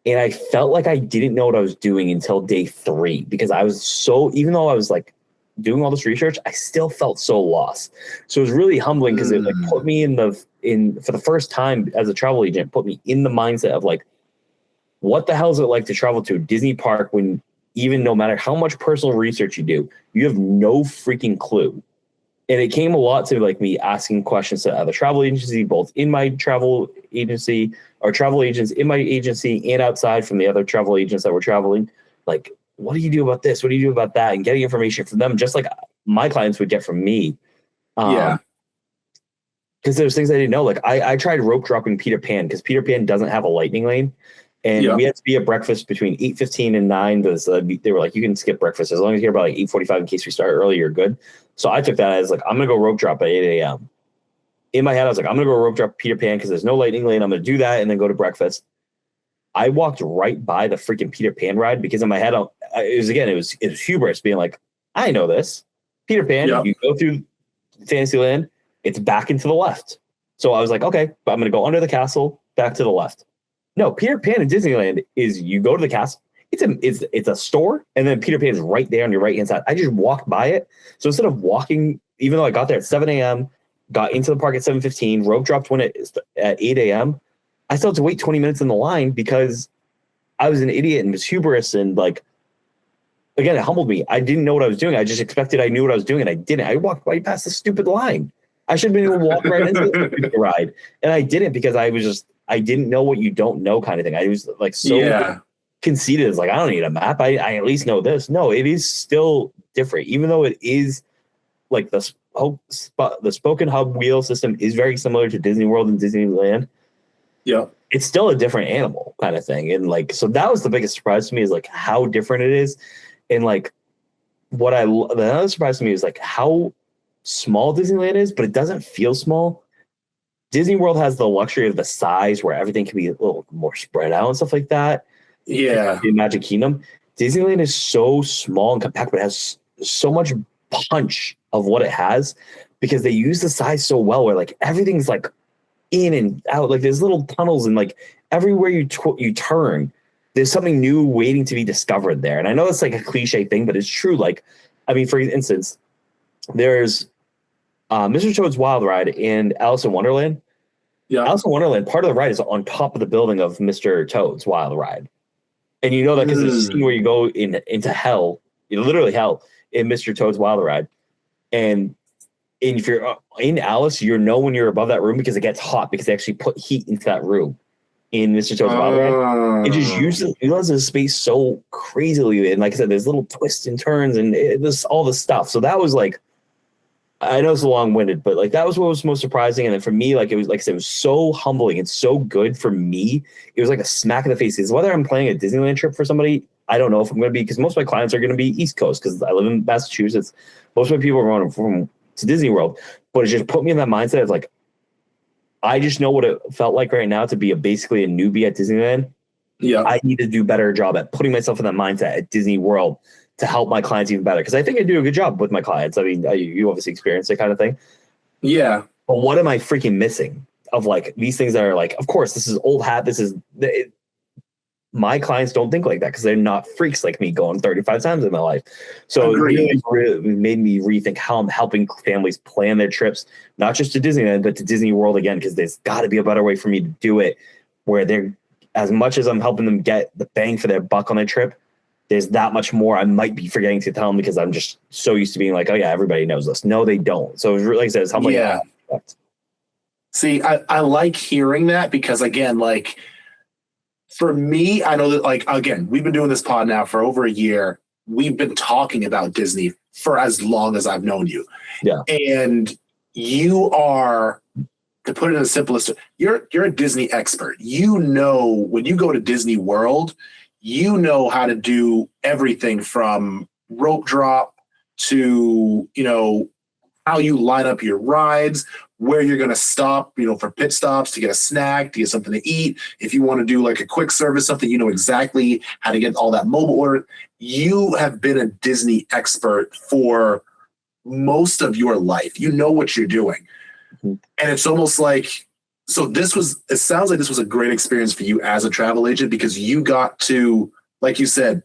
and I felt like I didn't know what I was doing until day 3, because I was even though I was like doing all this research, I still felt so lost. So it was really humbling because it like put me for the first time as a travel agent, put me in the mindset of like, what the hell is it like to travel to a Disney park when even no matter how much personal research you do, you have no freaking clue. And it came a lot to like me asking questions to other travel agency, both in my travel agency or travel agents in my agency and outside from the other travel agents that were traveling. Like, what do you do about this? What do you do about that? And getting information from them, just like my clients would get from me. Yeah. Because there's things I didn't know. Like I tried rope dropping Peter Pan because Peter Pan doesn't have a lightning lane. And we had to be at breakfast between 8:15 and 9. Because they were like, you can skip breakfast as long as you're about like 8:45 in case we start early, you're good. So I took that as like, I'm going to go rope drop at 8 a.m. In my head, I was like, I'm going to go rope drop Peter Pan because there's no lightning lane. I'm going to do that and then go to breakfast. I walked right by the freaking Peter Pan ride because in my head, it was hubris being like, I know this. Peter Pan, you go through Fantasyland, it's back and to the left. So I was like, okay, but I'm going to go under the castle, back to the left. No, Peter Pan in Disneyland is you go to the castle. It's a store, and then Peter Pan is right there on your right hand side. I just walked by it. So instead of walking, even though I got there at 7 a.m., got into the park at 7:15, rope dropped when at 8 a.m., I still had to wait 20 minutes in the line because I was an idiot and was hubris and like, again, it humbled me. I didn't know what I was doing. I just expected I knew what I was doing, and I didn't. I walked right past the stupid line. I should have been able to walk right into the ride, and I didn't because I didn't know what you don't know kind of thing. I was like so conceited. It's like, I don't need a map. I at least know this. No, it is still different, even though it is like the spoken hub wheel system is very similar to Disney World and Disneyland. Yeah. It's still a different animal kind of thing. And like, so that was the biggest surprise to me is like how different it is. And like the other surprise to me is like how small Disneyland is, but it doesn't feel small. Disney World has the luxury of the size where everything can be a little more spread out and stuff like that. Yeah. In Magic Kingdom, Disneyland is so small and compact, but it has so much punch of what it has because they use the size so well where like everything's like in and out. Like there's little tunnels and like everywhere you turn, there's something new waiting to be discovered there. And I know it's like a cliche thing, but it's true. Like, I mean, for instance, there's Mr. Toad's Wild Ride in Alice in Wonderland. Yeah. Alice in Wonderland, part of the ride is on top of the building of Mr. Toad's Wild Ride. And you know that because there's a scene where you go into hell, literally hell, in Mr. Toad's Wild Ride. And if you're in Alice, you know when you're above that room because it gets hot because they actually put heat into that room in Mr. Toad's Wild Ride. It just utilizes the space so crazily. And like I said, there's little twists and turns and there's all this stuff. So that was like, I know it's long-winded, but like that was what was most surprising. And then for me, like it was like I said, it was so humbling and so good for me. It was like a smack in the face. Is whether I'm planning a Disneyland trip for somebody, I don't know if I'm going to be, because most of my clients are going to be East Coast because I live in Massachusetts. Most of my people are going from to Disney World, but it just put me in that mindset of like, I just know what it felt like right now to be basically a newbie at Disneyland. Yeah, I need to do a better job at putting myself in that mindset at Disney World to help my clients even better. Because I think I do a good job with my clients. I mean, you obviously experience that kind of thing. Yeah. But what am I freaking missing of like these things that are like, of course, this is old hat. My clients don't think like that because they're not freaks like me going 35 times in my life. So it really made me rethink how I'm helping families plan their trips, not just to Disneyland, but to Disney World again, because there's got to be a better way for me to do it where they're, as much as I'm helping them get the bang for their buck on their trip, there's that much more I might be forgetting to tell them because I'm just so used to being like, oh yeah, everybody knows this. No, they don't. So like I said, it's humbling. Yeah. See, I like hearing that because again, like for me, I know that like, again, we've been doing this pod now for over a year. We've been talking about Disney for as long as I've known you. Yeah. And you are, to put it in the simplest, you're a Disney expert. You know, when you go to Disney World, you know how to do everything from rope drop to, how you line up your rides, where you're going to stop, for pit stops, to get a snack, to get something to eat. If you want to do like a quick service, something, you know exactly how to get all that mobile order. You have been a Disney expert for most of your life. You know what you're doing. Mm-hmm. And it's almost like, it sounds like this was a great experience for you as a travel agent because you got to, like you said,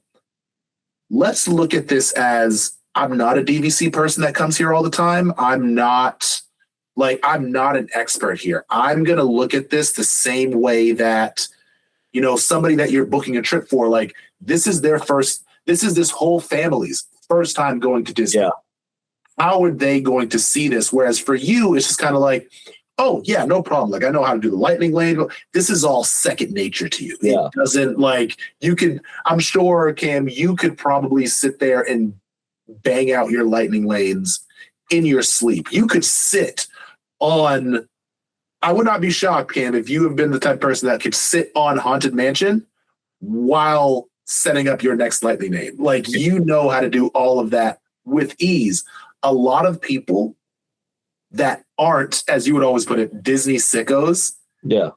let's look at this as I'm not a DVC person that comes here all the time. I'm not an expert here. I'm going to look at this the same way that, somebody that you're booking a trip for, like this is this whole family's first time going to Disney. Yeah. How are they going to see this? Whereas for you, it's just kind of like, oh yeah, no problem. Like I know how to do the lightning lane. This is all second nature to you. Yeah. It doesn't I'm sure, Cam, you could probably sit there and bang out your lightning lanes in your sleep. You could sit on, I would not be shocked, Cam, if you have been the type of person that could sit on Haunted Mansion while setting up your next lightning lane. Like you know how to do all of that with ease. A lot of people that aren't, as you would always put it, Disney sickos. Yeah.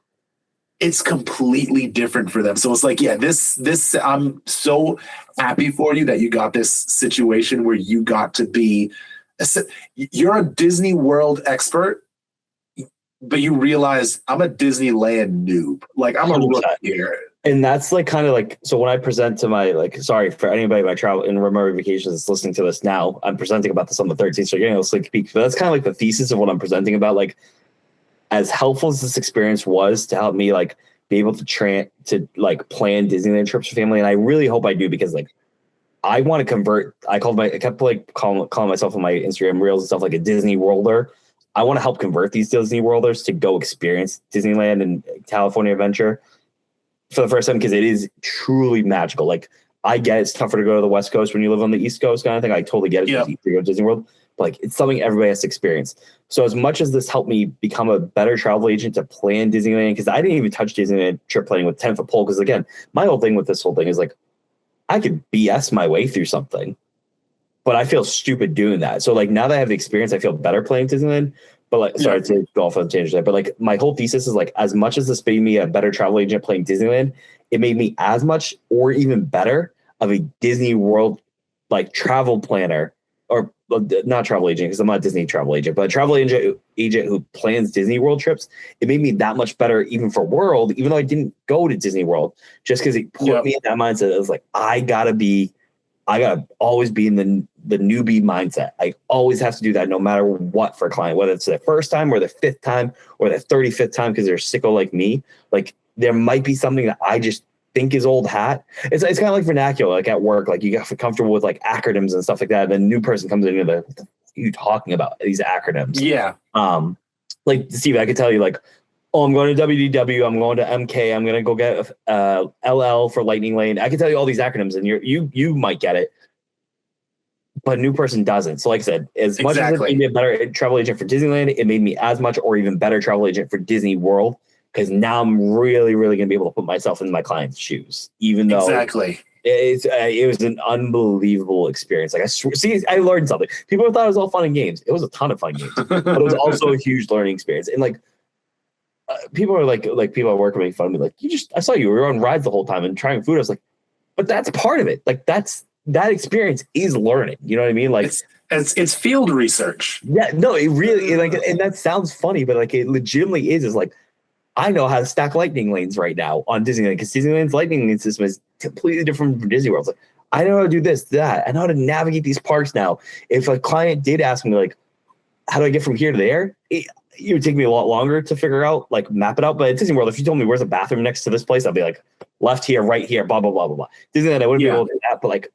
It's completely different for them. So it's like, yeah, this I'm so happy for you that you got this situation where you got to be, you're a Disney World expert, but you realize I'm a Disneyland noob. Like I'm a rookie here. And that's like kind of like, so when I present to my, like, sorry for anybody by travel in remote vacations that's listening to this now, I'm presenting about this on the 13th. So you're getting a sneak peek, but that's kind of like the thesis of what I'm presenting about. Like as helpful as this experience was to help me like be able to plan Disneyland trips for family. And I really hope I do, because like, I want to convert, I kept calling myself on my Instagram reels and stuff like a Disney Worlder. I want to help convert these Disney Worlders to go experience Disneyland and California Adventure for the first time, because it is truly magical. Like I get it's tougher to go to the West Coast when you live on the East Coast kind of thing. I totally get it. Yep. It's easier to go to Disney World, but like it's something everybody has to experience. So as much as this helped me become a better travel agent to plan Disneyland, because I didn't even touch Disneyland trip planning with 10-foot pole. Because again, my whole thing with this whole thing is like I could BS my way through something, but I feel stupid doing that. So like now that I have the experience, I feel better playing Disneyland. But like, sorry to go off on a tangent there, but like my whole thesis is like, as much as this made me a better travel agent playing Disneyland, it made me as much or even better of a Disney World like travel planner, or not travel agent, because I'm not a Disney travel agent, but a travel agent who plans Disney World trips. It made me that much better even for World, even though I didn't go to Disney World, just because it put me in that mindset. It was like, I gotta always be in the newbie mindset. I always have to do that no matter what for a client, whether it's their first time or the 5th time or the 35th time, because they're sicko like me. Like there might be something that I just think is old hat. It's kind of like vernacular, like at work, like you get comfortable with like acronyms and stuff like that. And then a new person comes in and they're like, what the f- are you talking about? These acronyms. Yeah. Like Steve, I could tell you like, oh, I'm going to WDW, I'm going to MK, I'm going to go get LL for Lightning Lane. I can tell you all these acronyms and you might get it, but a new person doesn't. So like I said, as much as it made me a better travel agent for Disneyland, it made me as much or even better travel agent for Disney World, because now I'm really, really going to be able to put myself in my client's shoes, even though it was an unbelievable experience. Like I learned something. People thought it was all fun and games. It was a ton of fun games, but it was also a huge learning experience. And like, people are like people at work are making fun of me. Like, I saw you were on rides the whole time and trying food. I was like, but that's part of it. Like that experience is learning. You know what I mean? Like it's field research. Yeah, no, it really like, and that sounds funny, but like it legitimately is like, I know how to stack lightning lanes right now on Disneyland, because Disneyland's lightning lane system is completely different from Disney World's. Like, I know how to do this, that. I know how to navigate these parks now. If a client did ask me like, how do I get from here to there? It would take me a lot longer to figure out, like map it out. But at Disney World, if you told me where's a bathroom next to this place, I'd be like, left here, right here, blah, blah, blah, blah, blah. Disneyland, I wouldn't be able to do that, but like,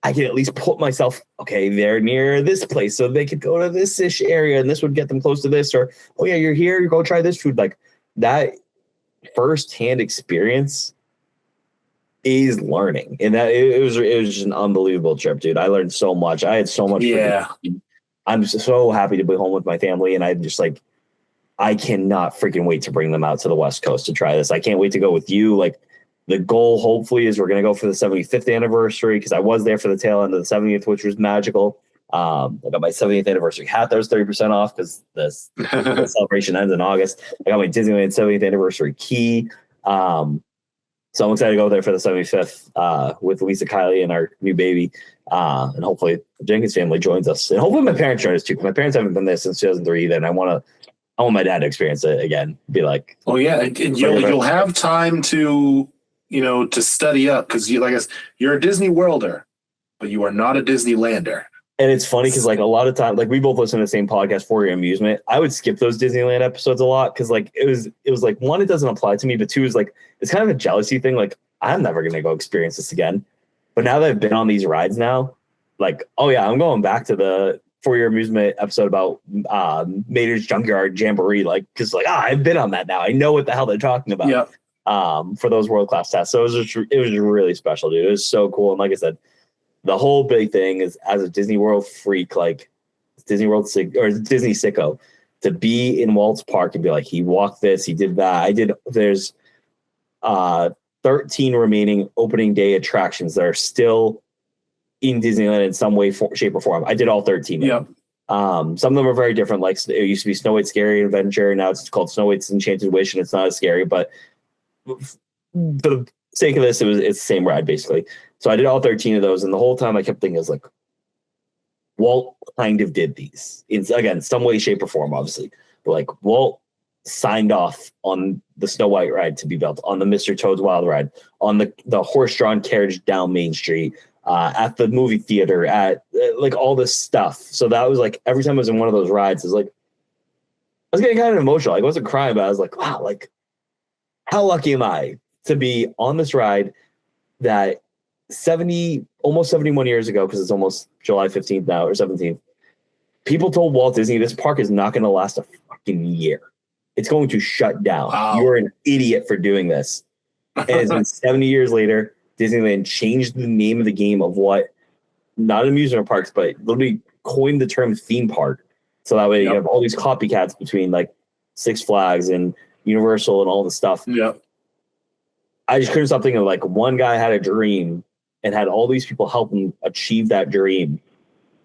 I could at least put myself, okay, they're near this place, so they could go to this-ish area, and this would get them close to this, or, oh yeah, you're here, you go try this food. Like that firsthand experience is learning. And that it was just an unbelievable trip, dude. I learned so much. I had so much. Yeah. I'm so happy to be home with my family, and I'm just like, I cannot freaking wait to bring them out to the West Coast to try this. I can't wait to go with you. Like the goal, hopefully, is we're going to go for the 75th anniversary, because I was there for the tail end of the 70th, which was magical. I got my 70th anniversary hat that was 30% off because the celebration ends in August. I got my Disneyland 70th anniversary key. So I'm excited to go there for the 75th with Lisa, Kylie, and our new baby. And hopefully the Jenkins family joins us. And hopefully my parents join us too, because my parents haven't been there since 2003 either. And I want my dad to experience it again. Be like, oh yeah, and you'll have time to to study up, because you're a Disney Worlder, but you are not a Disneylander. And it's funny because like a lot of time, like we both listen to the same podcast for your amusement. I would skip those Disneyland episodes a lot because like it was like, one, it doesn't apply to me, but two is like it's kind of a jealousy thing. Like I'm never gonna go experience this again. But now that I've been on these rides now, like, oh yeah, I'm going back to the For Your Amusement episode about Mater's Junkyard Jamboree, like because like I've been on that now. I know what the hell they're talking about. Yep. For those world class tests. So it was really special, dude. It was so cool. And like I said, the whole big thing is as a Disney World freak, like Disney World or Disney sicko, to be in Walt's park and be like, he walked this, he did that. There's 13 remaining opening day attractions that are still in Disneyland in some way, shape, or form. I did all 13. Yeah. Some of them are very different. Like it used to be Snow White's Scary Adventure. Now it's called Snow White's Enchanted Wish, and it's not as scary. But for the sake of this, it's the same ride basically. So I did all 13 of those, and the whole time I kept thinking, I was like, Walt kind of did these in again some way, shape, or form, obviously. But like Walt signed off on the Snow White ride to be built, on the Mr. Toad's Wild ride, on the horse-drawn carriage down Main Street, at the movie theater, at like all this stuff. So that was like every time I was in one of those rides, it was like I was getting kind of emotional. Like, I wasn't crying, but I was like, wow, like how lucky am I to be on this ride that almost 71 years ago, because it's almost July 15th now or 17th. People told Walt Disney this park is not going to last a fucking year. It's going to shut down. Wow. You're an idiot for doing this. And it's been 70 years later. Disneyland changed the name of the game of what, not amusement parks, but literally coined the term theme park. So that way you have all these copycats between like Six Flags and Universal and all the stuff. Yep. I just couldn't stop thinking of like one guy had a dream and had all these people help him achieve that dream,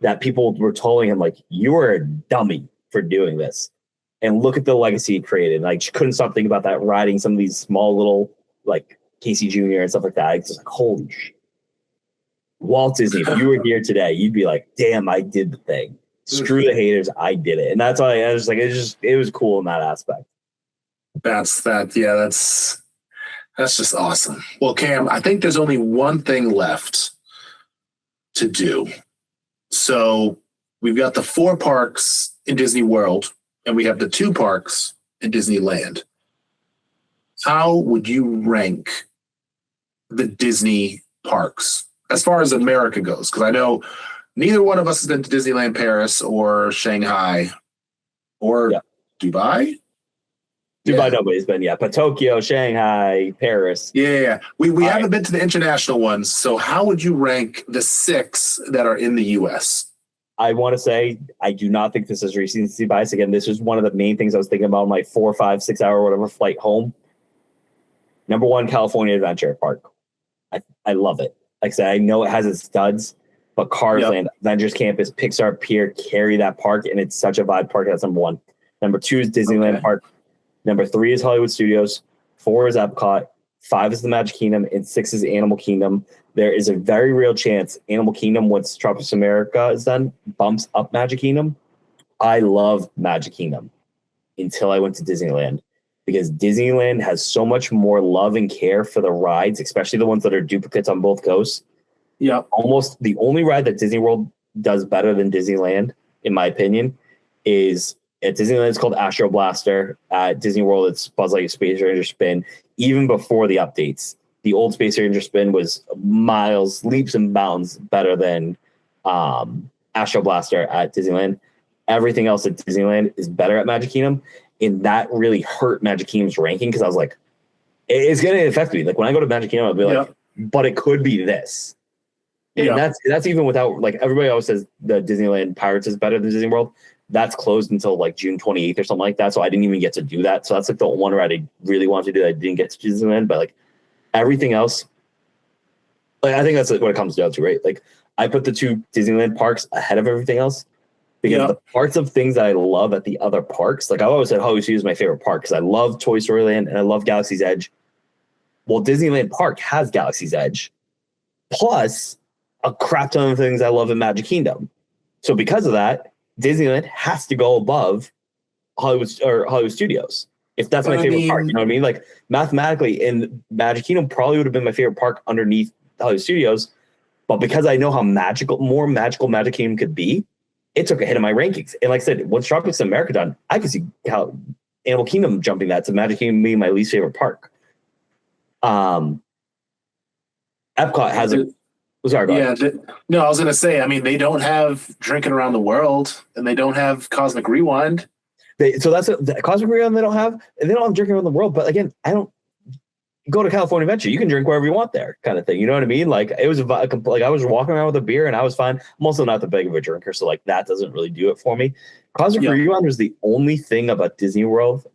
that people were telling him like, you are a dummy for doing this. And look at the legacy he created. And I just couldn't stop thinking about that, riding some of these small little like Casey Jr. and stuff like that. It's just like, holy shit. Walt Disney, if you were here today, you'd be like, damn, I did the thing. Screw the haters, I did it. And that's why I was like, it was cool in that aspect. That's just awesome. Well, Cam, I think there's only one thing left to do. So we've got the 4 parks in Disney World, and we have the 2 parks in Disneyland. How would you rank the Disney parks as far as America goes? Because I know neither one of us has been to Disneyland Paris or Shanghai or Dubai. Dubai, nobody's been yet, but Tokyo, Shanghai, Paris. Yeah. We haven't been to the international ones. So how would you rank the 6 that are in the U.S.? I want to say I do not think this is recency bias. Again, this is one of the main things I was thinking about on my 4, 5, 6 hour whatever flight home. Number 1, California Adventure Park. I love it. Like I said, I know it has its studs, but Cars Land, Avengers Campus, Pixar Pier carry that park, and it's such a vibe park. That's number 1. Number 2 is Disneyland Park. Number 3 is Hollywood Studios. 4 is Epcot. 5 is the Magic Kingdom, and 6 is Animal Kingdom. There is a very real chance Animal Kingdom, once Tropics of America is done, bumps up Magic Kingdom. I love Magic Kingdom until I went to Disneyland, because Disneyland has so much more love and care for the rides, especially the ones that are duplicates on both coasts. Yeah. Almost the only ride that Disney World does better than Disneyland, in my opinion, is at Disneyland, it's called Astro Blaster. At Disney World, it's Buzz Lightyear Space Ranger Spin. Even before the updates, the old Space Ranger Spin was miles, leaps and bounds better than Astro Blaster at Disneyland. Everything else at Disneyland is better at Magic Kingdom. And that really hurt Magic Kingdom's ranking, because I was like, it's going to affect me. Like when I go to Magic Kingdom, I'll be like, but it could be this. And that's even without, like, everybody always says the Disneyland Pirates is better than Disney World. That's closed until like June 28th or something like that. So I didn't even get to do that. So that's like the one ride I really wanted to do that I didn't get to Disneyland. But like everything else, like I think that's like what it comes down to, right? Like I put the 2 Disneyland parks ahead of everything else, because the parts of things that I love at the other parks, like I always said, Hollywood Studios is my favorite park because I love Toy Story Land and I love Galaxy's Edge. Well, Disneyland Park has Galaxy's Edge, plus a crap ton of things I love in Magic Kingdom. So because of that, Disneyland has to go above Hollywood Studios. If that's my favorite park, you know what I mean? Like mathematically, in Magic Kingdom probably would have been my favorite park underneath Hollywood Studios, But because I know how more magical Magic Kingdom could be, it took a hit in my rankings. And like I said, once Tropics of America done, I could see how Animal Kingdom jumping that to Magic Kingdom being my least favorite park. Epcot has a. Sorry, go ahead. No, I was going to say, I mean, they don't have Drinking Around the World, and they don't have Cosmic Rewind. So that's the Cosmic Rewind they don't have, and they don't have Drinking Around the World. But again, I don't go to California Adventure. You can drink wherever you want there, kind of thing. You know what I mean? Like it was like I was walking around with a beer and I was fine. I'm also not that big of a drinker, so like that doesn't really do it for me. Cosmic Rewind was the only thing about Disney World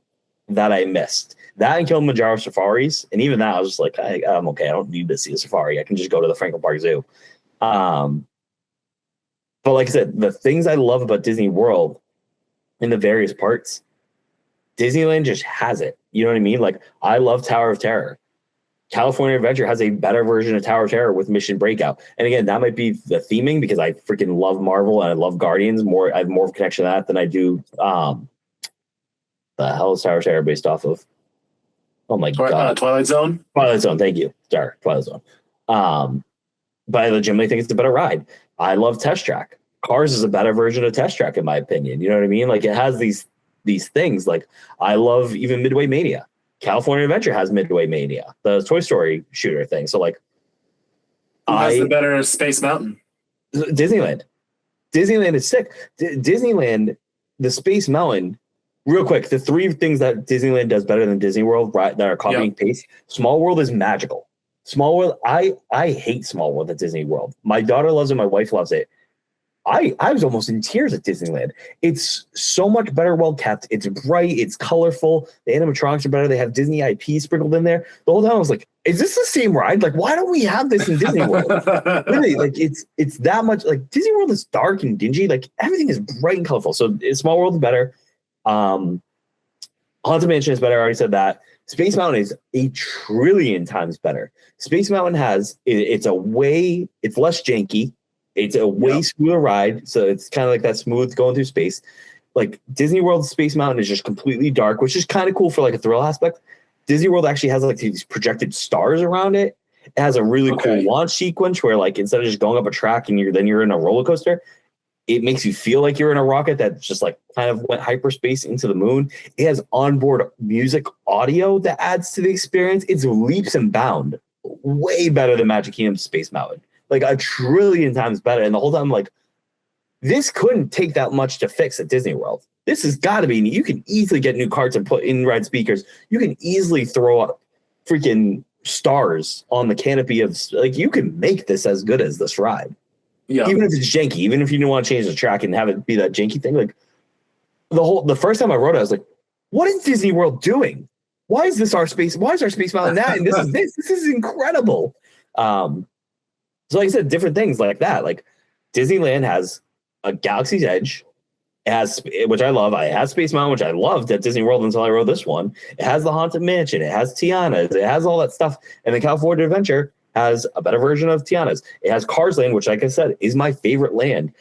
that I missed. That and Kilimanjaro safaris, and even that I was just like, I'm okay. I don't need to see a safari. I can just go to the Franklin Park Zoo. But like I said, the things I love about Disney World in the various parts, Disneyland just has it. You know what I mean? Like I love Tower of Terror. California Adventure has a better version of Tower of Terror with Mission Breakout. And again, that might be the theming because I freaking love Marvel and I love Guardians more. I have more of a connection to that than I do. The hell is Tower of Terror based off of? Oh my God. Twilight Zone? Twilight Zone. Thank you. Sorry. Twilight Zone. But I legitimately think it's a better ride. I love Test Track. Cars is a better version of Test Track in my opinion. You know what I mean? Like it has these things. Like I love even Midway Mania. California Adventure has Midway Mania, the Toy Story shooter thing. So like, who has the better Space Mountain? Disneyland. Disneyland is sick. Disneyland, the Space Mountain. Real quick, the three things that Disneyland does better than Disney World, right? That are copying paste. Small World is magical. Small World, I hate Small World at Disney World. My daughter loves it. My wife loves it. I was almost in tears at Disneyland. It's so much better, well kept. It's bright. It's colorful. The animatronics are better. They have Disney IP sprinkled in there. The whole time I was like, "Is this the same ride? Like, why don't we have this in Disney World?" Really, like it's that much. Like Disney World is dark and dingy. Like everything is bright and colorful. So Small World is better. Haunted Mansion is better. I already said that. Space Mountain is 1,000,000,000,000 times better. Space Mountain has it's less janky. It's a way smoother ride, so it's kind of like that smooth going through space. Like Disney World Space Mountain is just completely dark, which is kind of cool for like a thrill aspect. Disney World actually has like these projected stars around it. It has a really cool launch sequence where like instead of just going up a track and you're in a roller coaster, it makes you feel like you're in a rocket that just like kind of went hyperspace into the moon. It has onboard music audio that adds to the experience. It's leaps and bounds way better than Magic Kingdom Space Mountain. Like 1,000,000,000,000 times better. And the whole time I'm like, this couldn't take that much to fix at Disney World. This has got to be, you can easily get new carts and put in ride speakers. You can easily throw up freaking stars on the canopy of, like, you can make this as good as this ride. Yeah. Even if it's janky, even if you don't want to change the track and have it be that janky thing. Like the first time I rode it, I was like, what is Disney World doing? Why is this our space? Why is our Space Mountain that? And this is incredible. So like I said, different things like that. Like Disneyland has a Galaxy's Edge. It has, which I love. It has Space Mountain, which I loved at Disney World until I rode this one. It has the Haunted Mansion. It has Tiana's. It has all that stuff. And then California Adventure has a better version of Tiana's. It has Cars Land, which, like I said, is my favorite land.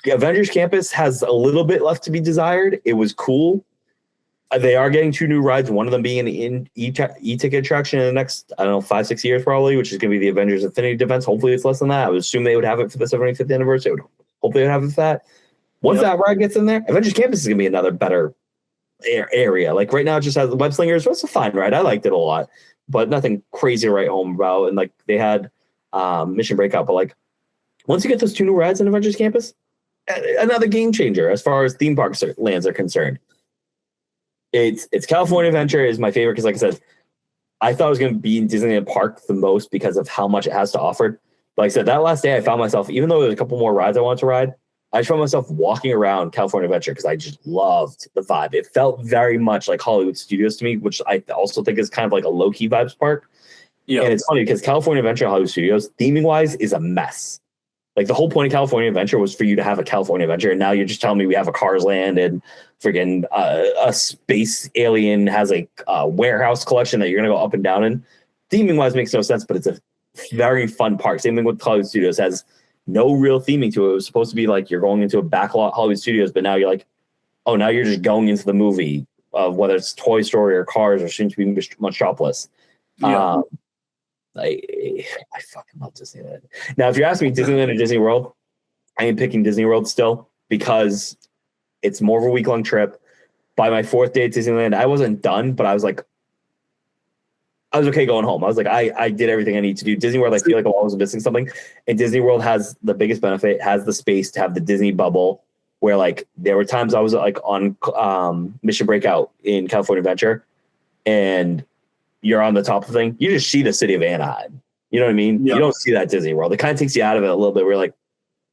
Avengers Campus has a little bit left to be desired. It was cool. They are getting 2 new rides, one of them being an e-ticket attraction in the next, 5-6 years probably, which is going to be the Avengers Infinity Defense. Hopefully it's less than that. I would assume they would have it for the 75th anniversary. Hopefully they would have it for that. Once that ride gets in there, Avengers Campus is going to be another better area. Like right now it just has the Web Slingers. It's a fine ride. I liked it a lot, but nothing crazy to write home about. And like they had Mission Breakout, but like once you get those 2 new rides in Avengers Campus, another game changer as far as theme parks lands are concerned. It's California Adventure is my favorite because, like I said, I thought I was going to be in Disneyland Park the most because of how much it has to offer. But like I said, that last day I found myself, even though there's a couple more rides I wanted to ride, I just found myself walking around California Adventure because I just loved the vibe. It felt very much like Hollywood Studios to me, which I also think is kind of like a low-key vibes park. Yeah. And it's funny because California Adventure and Hollywood Studios, theming-wise, is a mess. Like the whole point of California Adventure was for you to have a California Adventure, and now you're just telling me we have a Cars Land and friggin' a space alien has a warehouse collection that you're gonna go up and down in. Theming wise makes no sense, but it's a very fun park. Same thing with Hollywood Studios, has no real theming to it. It was supposed to be like you're going into a backlot Hollywood Studios, but now you're like, oh, now you're just going into the movie of whether it's Toy Story or Cars or soon to be Metropolis. Yeah. I fucking love Disneyland. Now, if you're asking me Disneyland or Disney World, I am picking Disney World still because it's more of a week-long trip. By my 4th day at Disneyland, I wasn't done, but I was okay going home. I was like, I did everything I need to do. Disney World, I feel like I'm always missing something. And Disney World has the biggest benefit, has the space to have the Disney bubble, where like there were times I was like on Mission Breakout in California Adventure, and you're on the top of the thing. You just see the city of Anaheim. You know what I mean? Yeah. You don't see that Disney World. It kind of takes you out of it a little bit. We're like,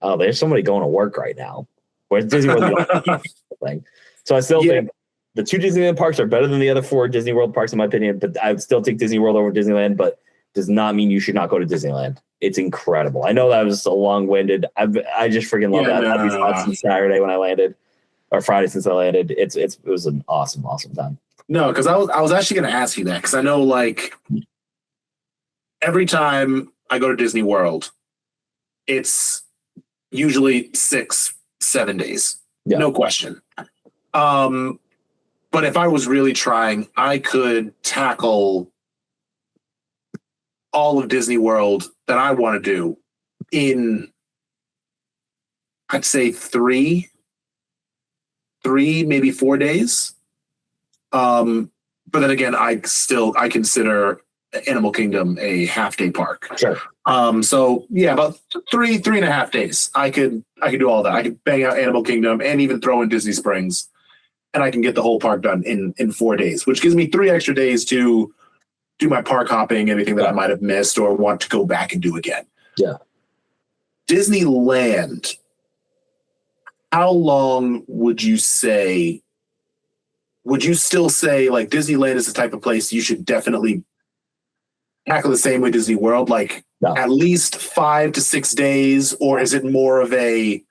oh, there's somebody going to work right now. Whereas Disney World, you don't see thing. So I still think the 2 Disneyland parks are better than the other 4 Disney World parks, in my opinion. But I would still take Disney World over Disneyland, but does not mean you should not go to Disneyland. It's incredible. I know that was a long-winded. I just freaking love that. I've been thoughts since Saturday when I landed, or Friday since I landed. It was an awesome time. No, because I was actually going to ask you that, because I know like every time I go to Disney World, it's usually 6-7 days, no question. But if I was really trying, I could tackle all of Disney World that I want to do in, I'd say 3, maybe 4 days. But then again, I consider Animal Kingdom a half-day park. Sure. So yeah, about 3.5 days. I could do all that. I could bang out Animal Kingdom and even throw in Disney Springs, and I can get the whole park done in 4 days, which gives me 3 extra days to do my park hopping, anything that I might have missed or want to go back and do again. Yeah. Disneyland, how long would you say? Would you still say like Disneyland is the type of place you should definitely tackle the same way Disney World, like at least 5 to 6 days, or is it more of a,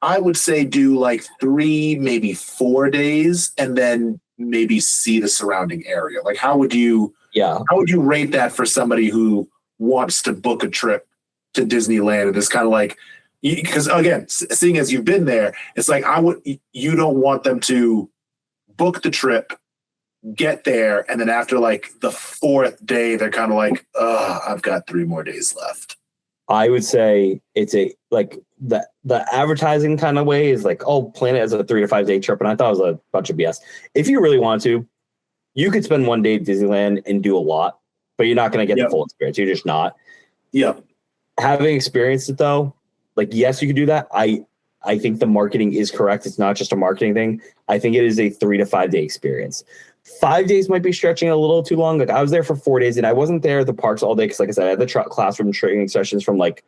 I would say do like 3, maybe 4 days, and then maybe see the surrounding area? Like how would you rate that for somebody who wants to book a trip to Disneyland? And it's kind of like, because again, seeing as you've been there, it's like you don't want them to book the trip, get there, and then after like the 4th day, they're kind of like, I've got 3 more days left. I would say it's a like the advertising kind of way is like, oh, plan it as a 3 to 5 day trip, and I thought it was a bunch of BS. If you really want to, you could spend 1 day at Disneyland and do a lot, but you're not going to get the full experience. You're just not. Yeah. Having experienced it though, like yes, you could do that. I think the marketing is correct. It's not just a marketing thing. I think it is a 3 to 5 day experience. 5 days might be stretching a little too long. Like I was there for 4 days and I wasn't there at the parks all day because, like I said, I had the classroom training sessions from like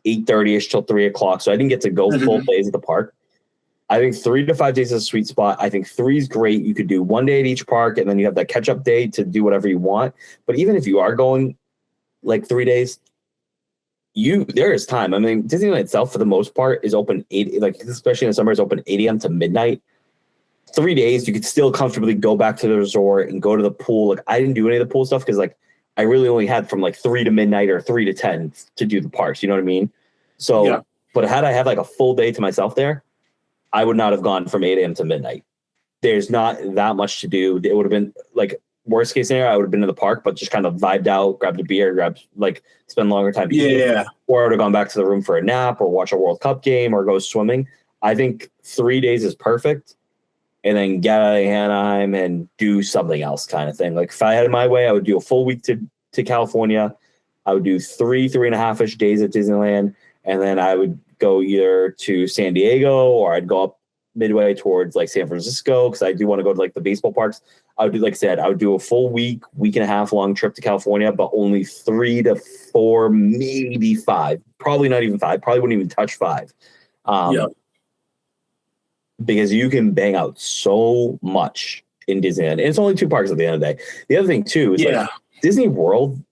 8:30ish till 3 o'clock. So I didn't get to go full days at the park. I think 3 to 5 days is a sweet spot. I think 3 is great. You could do 1 day at each park and then you have that catch up day to do whatever you want. But even if you are going like 3 days, there is time. I mean, Disneyland itself for the most part is open especially in the summer, is open 8 a.m. to midnight. 3 days, you could still comfortably go back to the resort and go to the pool. Like I didn't do any of the pool stuff because like I really only had from like 3 to midnight or 3 to 10 to do the parks. You know what I mean? So, but had I had like a full day to myself there, I would not have gone from 8 a.m. to midnight. There's not that much to do. It would have been like worst case scenario, I would have been in the park, but just kind of vibed out, grabbed a beer, spend longer time. Yeah. Or I would have gone back to the room for a nap or watch a World Cup game or go swimming. I think 3 days is perfect. And then get out of Anaheim and do something else kind of thing. Like if I had it my way, I would do a full week to California. I would do 3.5-ish days at Disneyland. And then I would go either to San Diego or I'd go up midway towards like San Francisco because I do want to go to like the baseball parks. I would do, like I said, I would do a full week and a half long trip to California, but only 3 to 4, maybe 5. Probably not even 5. Probably wouldn't even touch 5. Because you can bang out so much in Disneyland. And it's only 2 parks at the end of the day. The other thing too is like Disney World,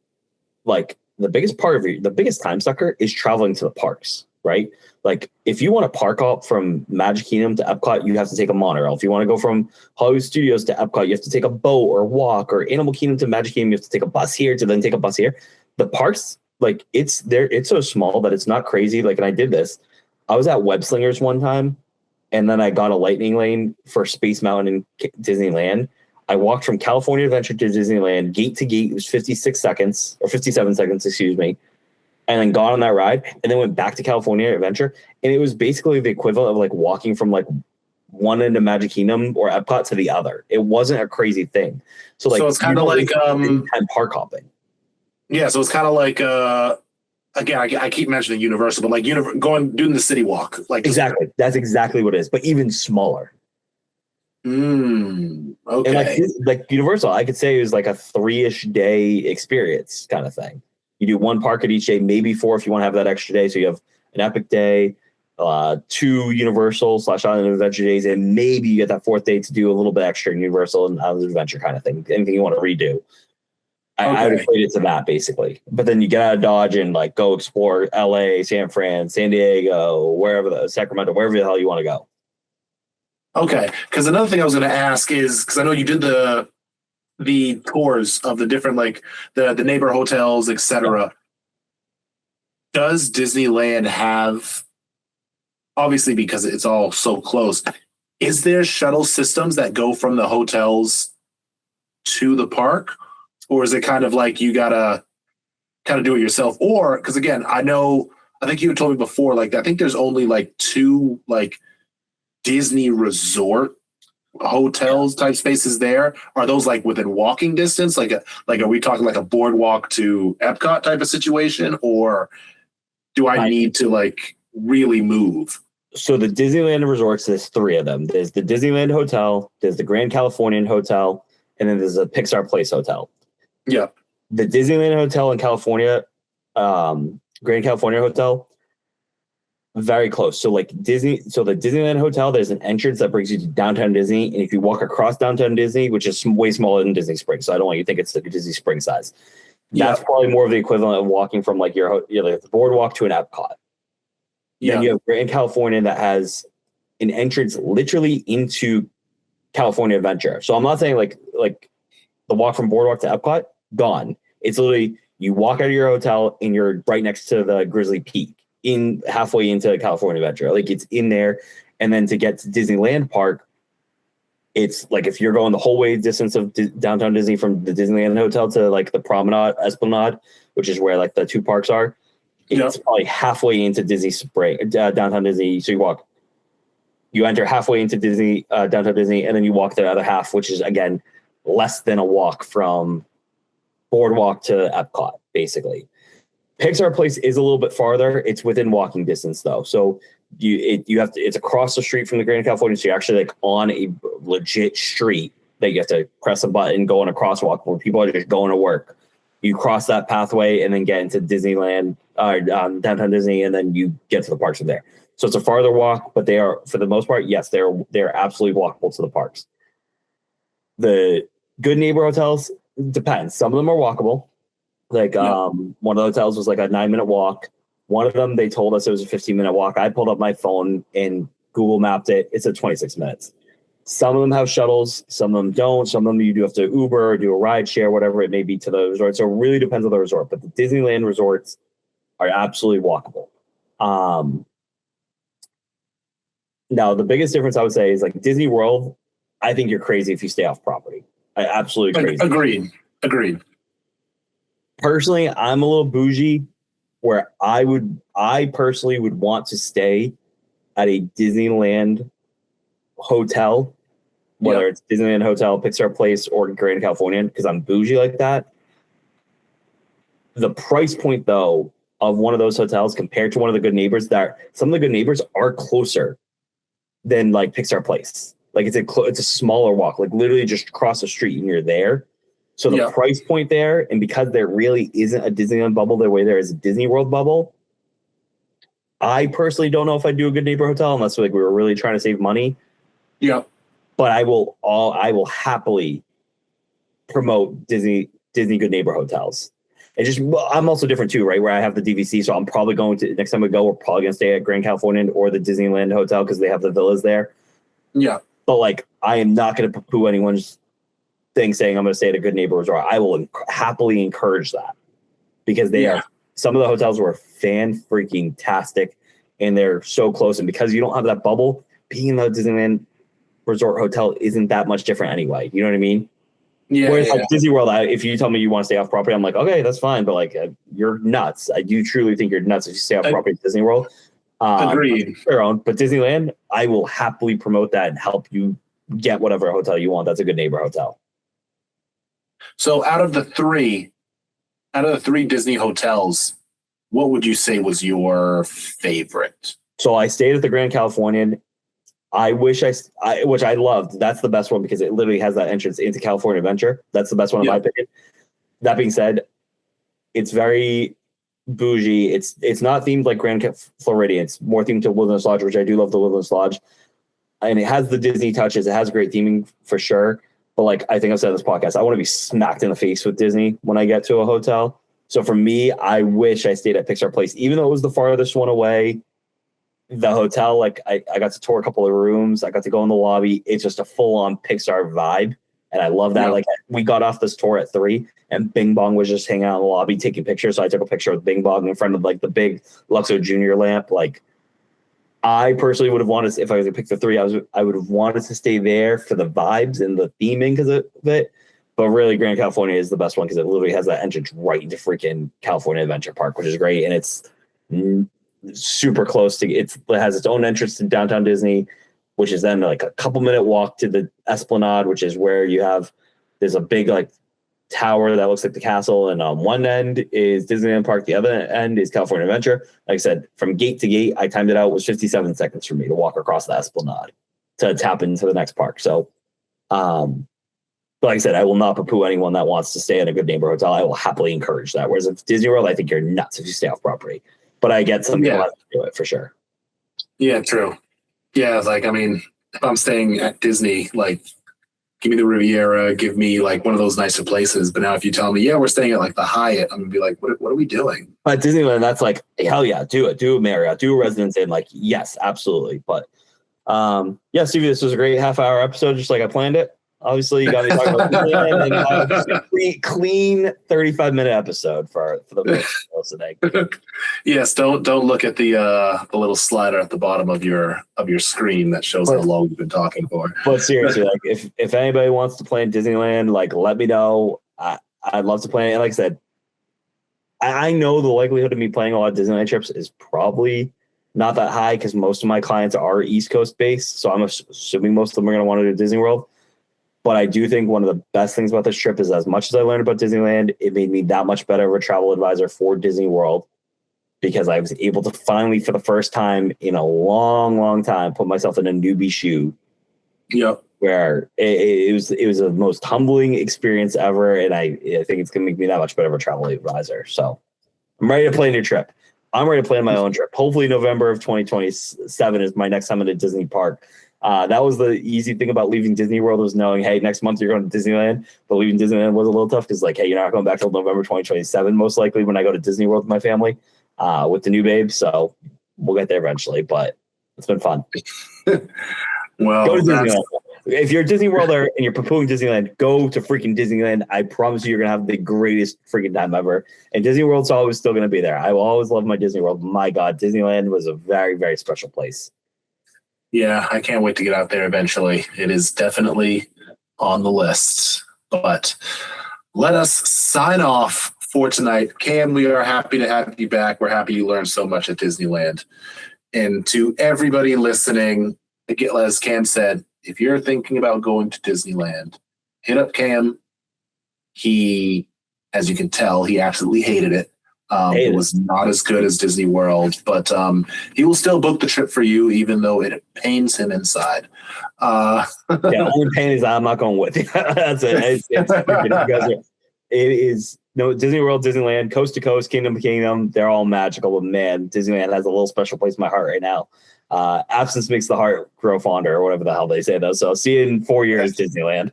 like the biggest time sucker is traveling to the parks, right? Like if you want to park up from Magic Kingdom to Epcot, you have to take a monorail. If you want to go from Hollywood Studios to Epcot, you have to take a boat or walk, or Animal Kingdom to Magic Kingdom, you have to take a bus here to then take a bus here. The parks, like it's so small that it's not crazy. Like, and I did this. I was at Web Slingers one time, and then I got a lightning lane for Space Mountain in Disneyland. I walked from California Adventure to Disneyland, gate to gate. It was 56 seconds or 57 seconds, excuse me. And then got on that ride and then went back to California Adventure. And it was basically the equivalent of like walking from like one end of Magic Kingdom or Epcot to the other. It wasn't a crazy thing. So like, so it's kind of like park hopping. Yeah, so it's kind of like again, I keep mentioning Universal, but like doing the city walk, like exactly. That's exactly what it is, but even smaller. Okay. And like Universal, I could say it was like a 3-ish day experience kind of thing. You do one park at each day, maybe 4 if you want to have that extra day. So you have an Epic day, 2 Universal / Island Adventure days, and maybe you get that 4th day to do a little bit extra in Universal and Island Adventure kind of thing. Anything you want to redo. I would equate it to that basically. But then you get out of Dodge and like go explore LA, San Fran, San Diego, Sacramento, wherever the hell you want to go. Okay, because another thing I was going to ask is, because I know you did the tours of the different, like the neighbor hotels, etc. Does Disneyland have, obviously because it's all so close, is there shuttle systems that go from the hotels to the park? Or is it kind of like you gotta kind of do it yourself? Or, because again, I think you had told me before, like I think there's only like 2 like Disney resort hotels type spaces there. Are those like within walking distance? Like are we talking like a boardwalk to Epcot type of situation? Or do I need to like really move? So the Disneyland resorts, there's 3 of them. There's the Disneyland Hotel, there's the Grand Californian Hotel, and then there's a Pixar Place Hotel. Yeah. The Disneyland Hotel in California, Grand California Hotel, very close. So the Disneyland Hotel, there's an entrance that brings you to downtown Disney. And if you walk across downtown Disney, which is way smaller than Disney Springs, so I don't want you to think it's like a Disney Spring size. That's probably more of the equivalent of walking from like the boardwalk to an Epcot. Yeah. Then you have Grand California that has an entrance literally into California Adventure. So I'm not saying like the walk from boardwalk to Epcot, gone. It's literally you walk out of your hotel and you're right next to the Grizzly Peak in halfway into California Adventure. Like it's in there. And then to get to Disneyland Park, it's like if you're going the whole way distance of downtown Disney from the Disneyland Hotel to like the Promenade, Esplanade, which is where like the 2 parks are, it's probably halfway into Disney Spring, downtown Disney. So you enter halfway into Disney, downtown Disney, and then you walk the other half, which is again less than a walk from boardwalk to Epcot, basically. Pixar Place is a little bit farther. It's within walking distance though. So it's across the street from the Grand California. So you're actually like on a legit street that you have to press a button, go on a crosswalk where people are just going to work. You cross that pathway and then get into Disneyland, downtown Disney, and then you get to the parks from there. So it's a farther walk, but they are, for the most part, yes, they're absolutely walkable to the parks. The Good Neighbor hotels, depends. Some of them are walkable. Like one of the hotels was like a 9-minute walk. One of them, they told us it was a 15-minute walk. I pulled up my phone and Google mapped it. It's at 26 minutes. Some of them have shuttles. Some of them don't. Some of them you do have to Uber or do a ride share, whatever it may be, to the resort. So it really depends on the resort. But the Disneyland resorts are absolutely walkable. Now, the biggest difference I would say is like Disney World, I think you're crazy if you stay off property. I absolutely crazy. Agreed. Personally, I'm a little bougie where I personally would want to stay at a Disneyland hotel, whether it's Disneyland Hotel, Pixar Place, or Grand Californian, because I'm bougie like that. The price point, though, of one of those hotels compared to one of the Good Neighbors, that some of the Good Neighbors are closer than like Pixar Place. Like it's a smaller walk, like literally just across the street and you're there. So the price point there, and because there really isn't a Disneyland bubble the way there is a Disney World bubble, I personally don't know if I'd do a Good Neighbor hotel unless like we were really trying to save money. Yeah. But I will happily promote Disney Good Neighbor hotels. And just I'm also different too, right? Where I have the DVC, so I'm probably going to next time we go, we're probably gonna stay at Grand Californian or the Disneyland hotel because they have the villas there. Yeah. But like I am not gonna poo anyone's thing saying I'm gonna stay at a Good Neighbor resort. I will happily encourage that because they are some of the hotels were fan freaking tastic and they're so close. And because you don't have that bubble, being in the Disneyland resort hotel isn't that much different anyway. You know what I mean? Yeah. Whereas like Disney World, if you tell me you want to stay off property, I'm like, okay, that's fine. But like, you're nuts. I do truly think you're nuts if you stay off property at Disney World. Agreed. Their own, but Disneyland, I will happily promote that and help you get whatever hotel you want. That's a good neighbor hotel. So out of the three Disney hotels, what would you say was your favorite? So I stayed at the Grand Californian. I wish which I loved. That's the best one because it literally has that entrance into California Adventure. That's the best one in my opinion. That being said, it's very bougie. It's not themed like Grand Floridian. It's more themed to Wilderness Lodge, which I do love the Wilderness Lodge. And it has the Disney touches. It has great theming for sure. But like I think I've said in this podcast, I want to be smacked in the face with Disney when I get to a hotel. So for me, I wish I stayed at Pixar Place, even though it was the farthest one away. The hotel, like I got to tour a couple of rooms. I got to go in the lobby. It's just a full-on Pixar vibe. And I love that. Yeah. Like we got off this tour at 3 and Bing Bong was just hanging out in the lobby taking pictures. So I took a picture with Bing Bong in front of like the big Luxo Junior lamp. Like I personally would have wanted, if I was to pick the 3, I would have wanted to stay there for the vibes and the theming because of it. But really Grand California is the best one because it literally has that entrance right into freaking California Adventure Park, which is great. And it's super close to it has its own entrance to downtown Disney, which is then like a couple minute walk to the Esplanade, which is where there's a big like tower that looks like the castle, and on one end is Disneyland Park, the other end is California Adventure. Like I said, from gate to gate, I timed it out, it was 57 seconds for me to walk across the Esplanade to tap into the next park. So but like I said, I will not poo-poo anyone that wants to stay at a good neighbor hotel. I will happily encourage that. Whereas if Disney World, I think you're nuts if you stay off property. But I get some people to do it for sure. Yeah, true. Yeah, like I mean, if I'm staying at Disney, like give me the Riviera, give me like one of those nicer places. But now if you tell me, yeah, we're staying at like the Hyatt, I'm gonna be like, what are we doing? At Disneyland, that's like, hell yeah, do it. Do a Marriott, do a Residence Inn. Like, yes, absolutely. But yeah, Stevie, this was a great half-hour episode, just like I planned it. Obviously, you got me talking about Disneyland and clean 35-minute episode for the most today. Yes, don't look at the little slider at the bottom of your screen that shows how long you've been talking for. But seriously, like if anybody wants to plan Disneyland, like let me know. I'd love to plan it. And like I said, I know the likelihood of me planning a lot of Disneyland trips is probably not that high because most of my clients are East Coast based. So I'm assuming most of them are going to want to do Disney World. But I do think one of the best things about this trip is as much as I learned about Disneyland, it made me that much better of a travel advisor for Disney World because I was able to finally, for the first time in a long, long time, put myself in a newbie shoe. Yep. Where it was the most humbling experience ever. And I think it's going to make me that much better of a travel advisor. So I'm ready to plan your trip. I'm ready to plan my own trip. Hopefully November of 2027 is my next time at a Disney park. That was the easy thing about leaving Disney World was knowing, hey, next month you're going to Disneyland. But leaving Disneyland was a little tough because, like, hey, you're not going back till November 2027, most likely when I go to Disney World with my family with the new babe. So we'll get there eventually, but it's been fun. Well, go to Disneyland. If you're at Disney World and you're poo-pooing Disneyland, go to freaking Disneyland. I promise you're going to have the greatest freaking time ever. And Disney World's always still going to be there. I will always love my Disney World. My God, Disneyland was a very, very special place. Yeah, I can't wait to get out there eventually. It is definitely on the list. But let us sign off for tonight. Cam, we are happy to have you back. We're happy you learned so much at Disneyland. And to everybody listening, again, as Cam said, if you're thinking about going to Disneyland, hit up Cam. He, as you can tell, he absolutely hated it. It was not as good as Disney World, but he will still book the trip for you, even though it pains him inside. Yeah, only pain is I'm not going with you. That's it. It is Disney World, Disneyland, coast to coast, kingdom to kingdom. They're all magical, but man, Disneyland has a little special place in my heart right now. Absence makes the heart grow fonder, or whatever the hell they say, though. So see you in 4 years, Disneyland.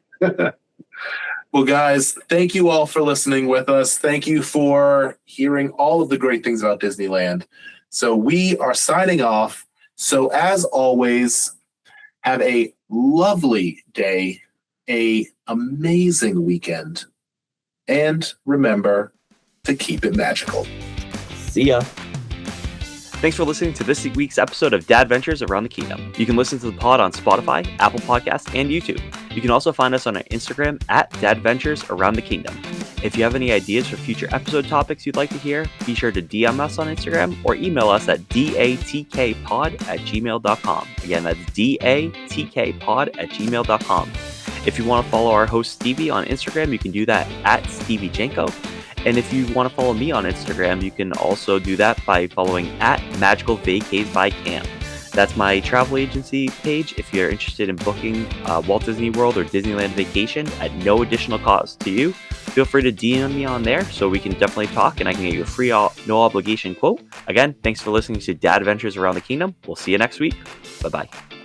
Well, guys, thank you all for listening with us. Thank you for hearing all of the great things about Disneyland. So we are signing off. So as always, have a lovely day, a amazing weekend, and remember to keep it magical. See ya. Thanks for listening to this week's episode of Dadventures Around the Kingdom. You can listen to the pod on Spotify, Apple Podcasts, and YouTube. You You can also find us on our Instagram at Dadventures Around the Kingdom. If you have any ideas for future episode topics you'd like to hear, be sure to DM us on Instagram or email us at datkpod@gmail.com. Again, that's datkpod@gmail.com. If you want to follow our host Stevie on Instagram, you can do that at StevieJenko. And if you want to follow me on Instagram, you can also do that by following at Magical Vacays by Cam. That's my travel agency page if you're interested in booking Walt Disney World or Disneyland vacation at no additional cost to you. Feel free to DM me on there so we can definitely talk and I can get you a free, no obligation quote. Again, thanks for listening to Dadventures Around the Kingdom. We'll see you next week. Bye-bye.